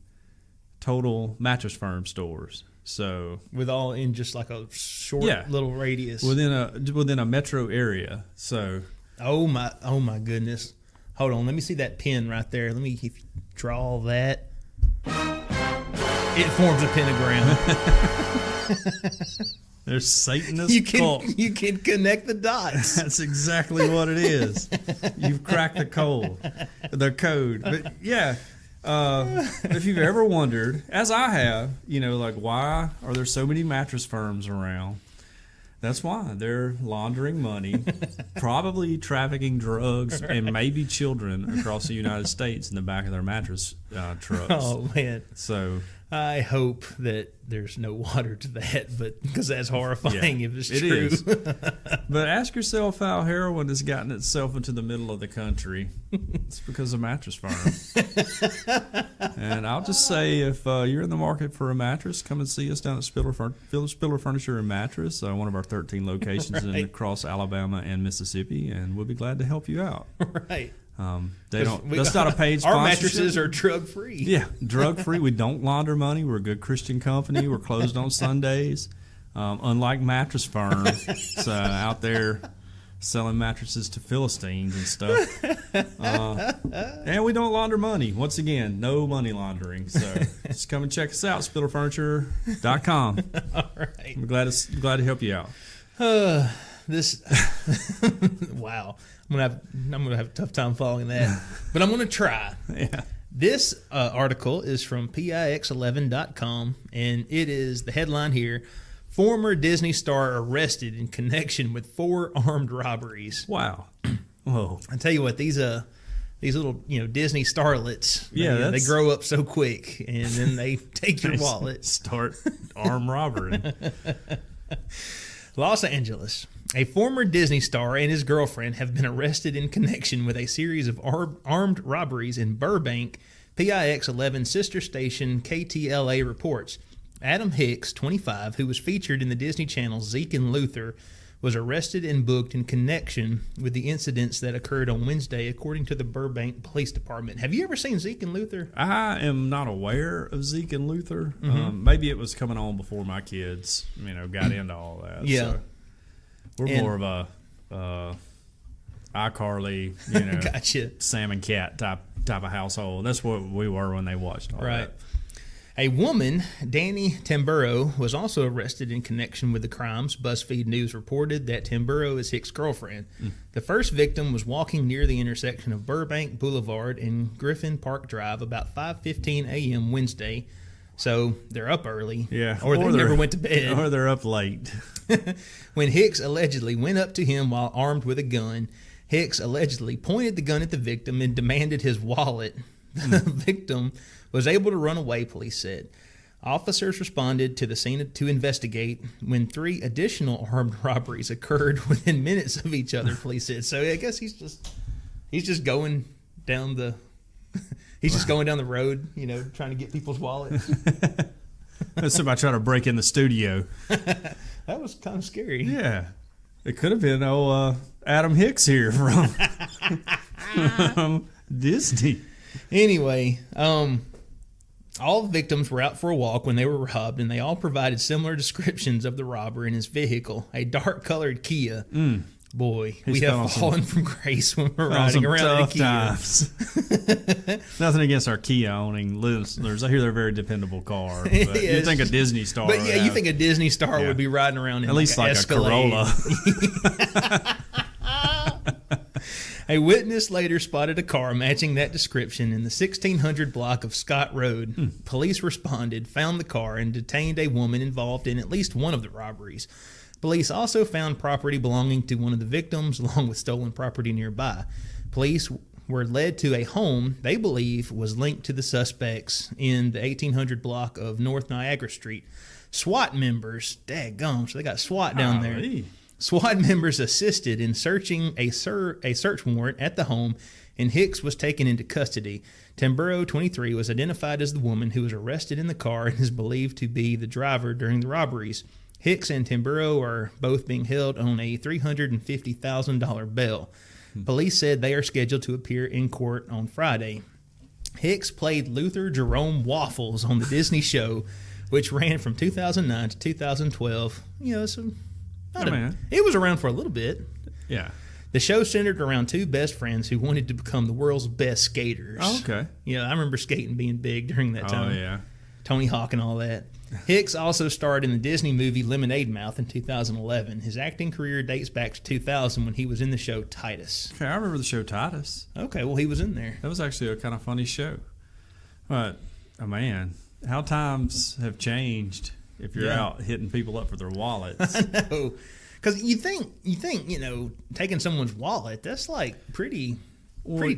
total Mattress Firm stores. So with all in just like a short little radius within a metro area. So oh my goodness. Hold on, let me see that pin right there. Let me draw that. It forms a pentagram. There's Satanist cult. You can connect the dots. That's exactly what it is. You've cracked the code. But yeah, if you've ever wondered, as I have, like why are there so many mattress firms around? That's why. They're laundering money, probably trafficking drugs, and maybe children across the United States in the back of their mattress trucks. Oh, man. So I hope that there's no water to that, but because that's horrifying if it's true. It is. But ask yourself how heroin has gotten itself into the middle of the country. It's because of Mattress Firm. And I'll just say, if you're in the market for a mattress, come and see us down at Spiller Furniture and Mattress, one of our 13 locations across Alabama and Mississippi, and we'll be glad to help you out. Right. That's not a paid sponsorship. Our mattresses are drug free. Yeah, drug free. We don't launder money. We're a good Christian company. We're closed on Sundays. Unlike Mattress Firm, it's out there selling mattresses to Philistines and stuff. And we don't launder money. Once again, no money laundering. So just come and check us out, spillerfurniture.com. All right. I'm glad to help you out. Wow. I'm gonna have a tough time following that, but I'm gonna try. Yeah. This article is from pix11.com, and it is the headline here: former Disney star arrested in connection with 4 armed robberies. Wow. Whoa. I tell you what, these little Disney starlets, they grow up so quick, and then they take your wallet. Start armed robbery. Los Angeles. A former Disney star and his girlfriend have been arrested in connection with a series of armed robberies in Burbank, PIX11 sister station KTLA reports. Adam Hicks, 25, who was featured in the Disney Channel's Zeke and Luther, was arrested and booked in connection with the incidents that occurred on Wednesday, according to the Burbank Police Department. Have you ever seen Zeke and Luther? I am not aware of Zeke and Luther. Maybe it was coming on before my kids, got into all that. Yeah. So we're more of a iCarly, Gotcha. Sam and Cat type of household. That's what we were when they watched all that. A woman, Danny Tamburo, was also arrested in connection with the crimes. BuzzFeed News reported that Tamburo is Hicks' girlfriend. The first victim was walking near the intersection of Burbank Boulevard and Griffin Park Drive about 5:15 a.m. Wednesday. So they're up early. Yeah. Or they never went to bed. Or they're up late. When Hicks allegedly went up to him while armed with a gun, Hicks allegedly pointed the gun at the victim and demanded his wallet. The victim was able to run away, police said. Officers responded to the scene to investigate when 3 additional armed robberies occurred within minutes of each other, police said. So I guess he's just going down the going down the road, trying to get people's wallets. Somebody trying to break in the studio. That was kind of scary. Yeah. It could have been Adam Hicks here from Disney. Anyway, all victims were out for a walk when they were robbed, and they all provided similar descriptions of the robber and his vehicle, a dark-colored Kia. Boy, we have fallen from grace when we're riding around in a Kia. Times. Nothing against our Kia owning listeners. I hear they're a very dependable car. But you think a Disney star. But you think a Disney star would be riding around in at least like Escalade. a Corolla. A witness later spotted a car matching that description in the 1600 block of Scott Road. Police responded, found the car, and detained a woman involved in at least one of the robberies. Police also found property belonging to one of the victims, along with stolen property nearby. Police were led to a home they believe was linked to the suspects in the 1800 block of North Niagara Street. SWAT members, daggone, so they got SWAT down there. SWAT members assisted in searching a search warrant at the home, and Hicks was taken into custody. Tamburo, 23, was identified as the woman who was arrested in the car and is believed to be the driver during the robberies. Hicks and Tamburo are both being held on a $350,000 bail. Police said they are scheduled to appear in court on Friday. Hicks played Luther Jerome Waffles on the Disney show, which ran from 2009 to 2012. You know, it was around for a little bit. Yeah. The show centered around two best friends who wanted to become the world's best skaters. Oh, okay. Yeah, I remember skating being big during that time. Oh, yeah. Tony Hawk and all that. Hicks also starred in the Disney movie Lemonade Mouth in 2011. His acting career dates back to 2000 when he was in the show Titus. Okay, I remember the show Titus. Okay, well, he was in there. That was actually a kind of funny show. But, oh man, how times have changed if you're out hitting people up for their wallets. I know. Because you think, taking someone's wallet, that's like pretty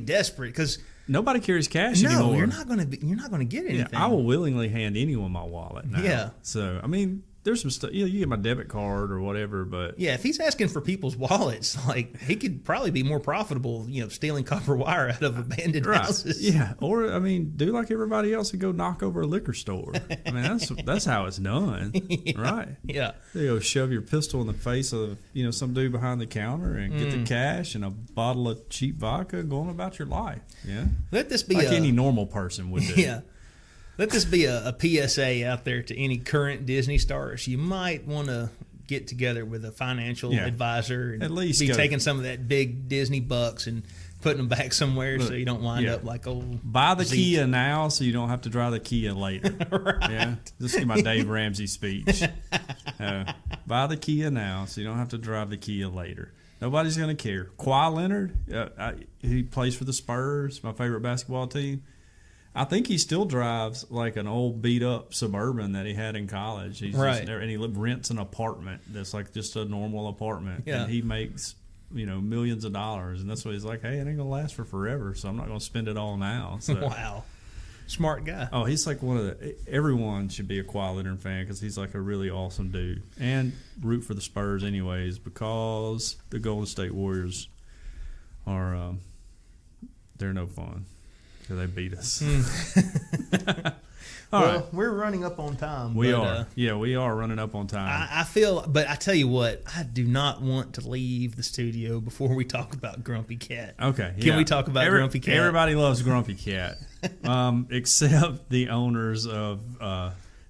desperate. Because nobody carries cash anymore. No, you're not going to get anything. Yeah, I will willingly hand anyone my wallet now. Yeah. So, I mean, there's some stuff. You get my debit card or whatever, but yeah, if he's asking for people's wallets, like he could probably be more profitable, stealing copper wire out of abandoned houses. Yeah, or I mean, do like everybody else and go knock over a liquor store. I mean, that's how it's done, right? Yeah. You go shove your pistol in the face of some dude behind the counter and get the cash and a bottle of cheap vodka, going about your life. Yeah. Let this be like any normal person would do. Yeah. Let this be a PSA out there to any current Disney stars. You might want to get together with a financial advisor and at least be taking some of that big Disney bucks and putting them back somewhere so you don't wind up like old Buy the Zeke. Kia now so you don't have to drive the Kia later. Right. Yeah, this is my Dave Ramsey speech. Buy the Kia now so you don't have to drive the Kia later. Nobody's going to care. Kawhi Leonard, he plays for the Spurs, my favorite basketball team. I think he still drives like an old beat up Suburban that he had in college. He's right. just there, and he rents an apartment that's like just a normal apartment. Yeah. And he makes millions of dollars, and that's what he's like. Hey, it ain't gonna last for forever, so I'm not gonna spend it all now. So. Wow, smart guy. Oh, he's like everyone should be a Kawhi Leonard fan because he's like a really awesome dude, and root for the Spurs anyways because the Golden State Warriors are they're no fun. They beat us. All right. We're running up on time. We are. We are running up on time. I feel, but I tell you what, I do not want to leave the studio before we talk about Grumpy Cat. Okay. Can we talk about Grumpy Cat? Everybody loves Grumpy Cat, except the owners of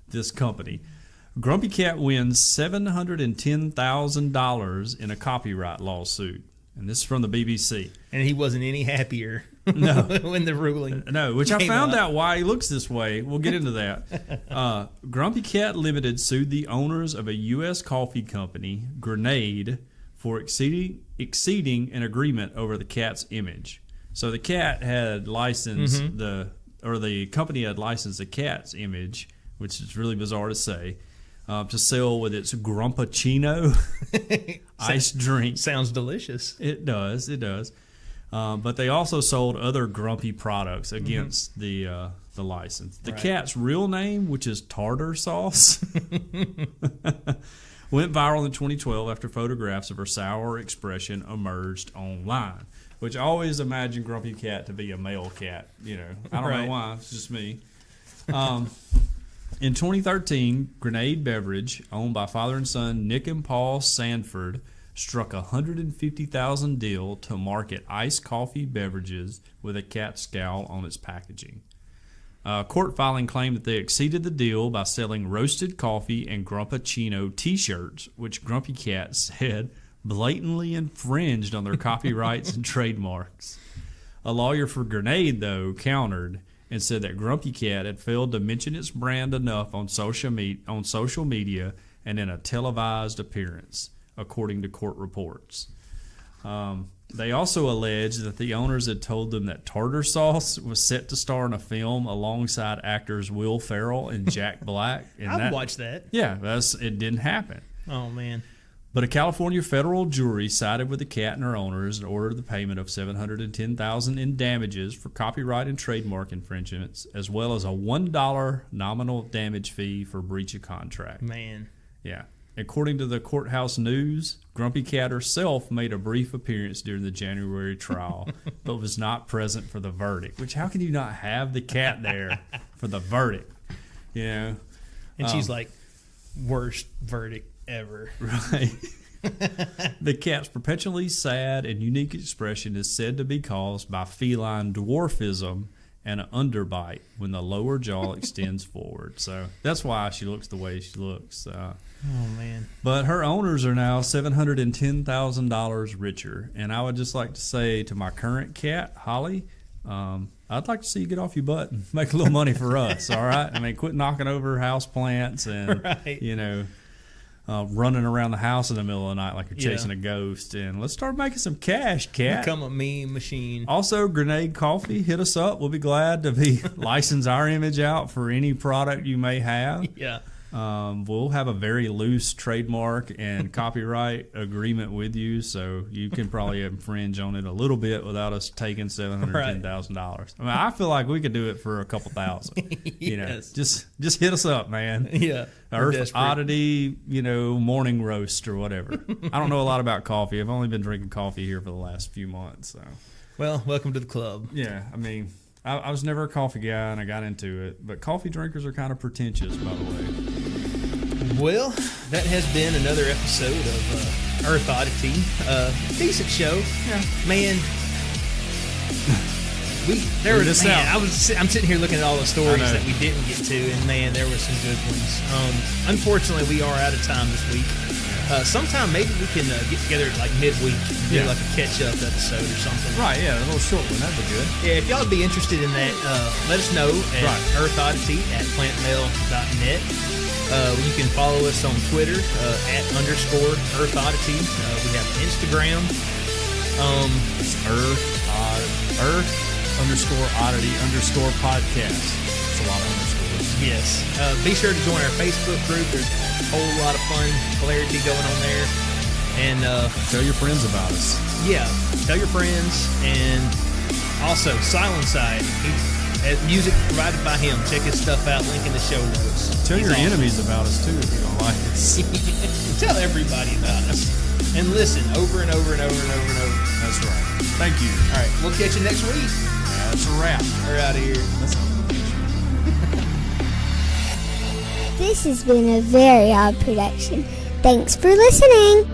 this company. Grumpy Cat wins $710,000 in a copyright lawsuit. And this is from the BBC. And he wasn't any happier when the ruling which I found out why he looks this way. We'll get into that. Grumpy Cat Limited sued the owners of a U.S. coffee company, Grenade, for exceeding an agreement over the cat's image. So the cat had licensed the company had licensed the cat's image, which is really bizarre to say, to sell with its Grumpachino iced drink. Sounds delicious. It does. But they also sold other Grumpy products against the license. The cat's real name, which is tartar sauce, went viral in 2012 after photographs of her sour expression emerged online. Which I always imagined Grumpy Cat to be a male cat. I don't know why. It's just me. In 2013, Grenade Beverage, owned by father and son Nick and Paul Sanford, struck a $150,000 deal to market iced coffee beverages with a cat scowl on its packaging. Court filing claimed that they exceeded the deal by selling roasted coffee and Grumpachino T-shirts, which Grumpy Cat said blatantly infringed on their copyrights and trademarks. A lawyer for Grenade, though, countered and said that Grumpy Cat had failed to mention its brand enough on social media and in a televised appearance, according to court reports. They also alleged that the owners had told them that tartar sauce was set to star in a film alongside actors Will Ferrell and Jack Black. And I'd watch that. Yeah, it didn't happen. Oh, man. But a California federal jury sided with the cat and her owners and ordered the payment of $710,000 in damages for copyright and trademark infringements, as well as a $1 nominal damage fee for breach of contract. Man. Yeah. According to the Courthouse News, Grumpy Cat herself made a brief appearance during the January trial, but was not present for the verdict. Which, how can you not have the cat there for the verdict? You know? And she's like, worst verdict ever. Right. The cat's perpetually sad and unique expression is said to be caused by feline dwarfism and an underbite when the lower jaw extends forward. So that's why she looks the way she looks. Oh, man. But her owners are now $710,000 richer. And I would just like to say to my current cat, Holly, I'd like to see you get off your butt and make a little money for us, all right? I mean, quit knocking over house plants and, right. you know, running around the house in the middle of the night like you're chasing a ghost. And let's start making some cash, cat. Become a meme machine. Also, Grenade Coffee, hit us up. We'll be glad to license our image out for any product you may have. Yeah. We'll have a very loose trademark and copyright agreement with you, so you can probably infringe on it a little bit without us taking $710,000. Right. I mean, I feel like we could do it for a couple thousand. You know, Yes. just hit us up, man. Yeah. Earth Oddity, you know, morning roast or whatever. I don't know a lot about coffee. I've only been drinking coffee here for the last few months. So, well, welcome to the club. yeah, I mean, I was never a coffee guy, and I got into it. But coffee drinkers are kind of pretentious, by the way. Well, that has been another episode of Earth Oddity. Decent show. Yeah. Man. I'm sitting here looking at all the stories that we didn't get to, and man, there were some good ones. Unfortunately, we are out of time this week. Sometime maybe we can get together like midweek and do like a catch-up episode or something. Right, yeah, a little short one. That'd be good. Yeah, if y'all would be interested in that, let us know at earthoddity@plantmail.net. You can follow us on Twitter at @earthoddity. We have Instagram. It's Earth_oddity_podcast. It's a lot of underscores. Yes. Be sure to join our Facebook group. There's a whole lot of fun hilarity going on there. And tell your friends about us. Yeah, tell your friends. And also, Silencyde. Music provided by him. Check his stuff out. Link in the show notes. Tell your enemies about us, too, if you don't like us. Tell everybody about us. And listen over and over and over and over and over. That's right. Thank you. All right, we'll catch you next week. That's a wrap. We're out of here. This has been a very odd production. Thanks for listening.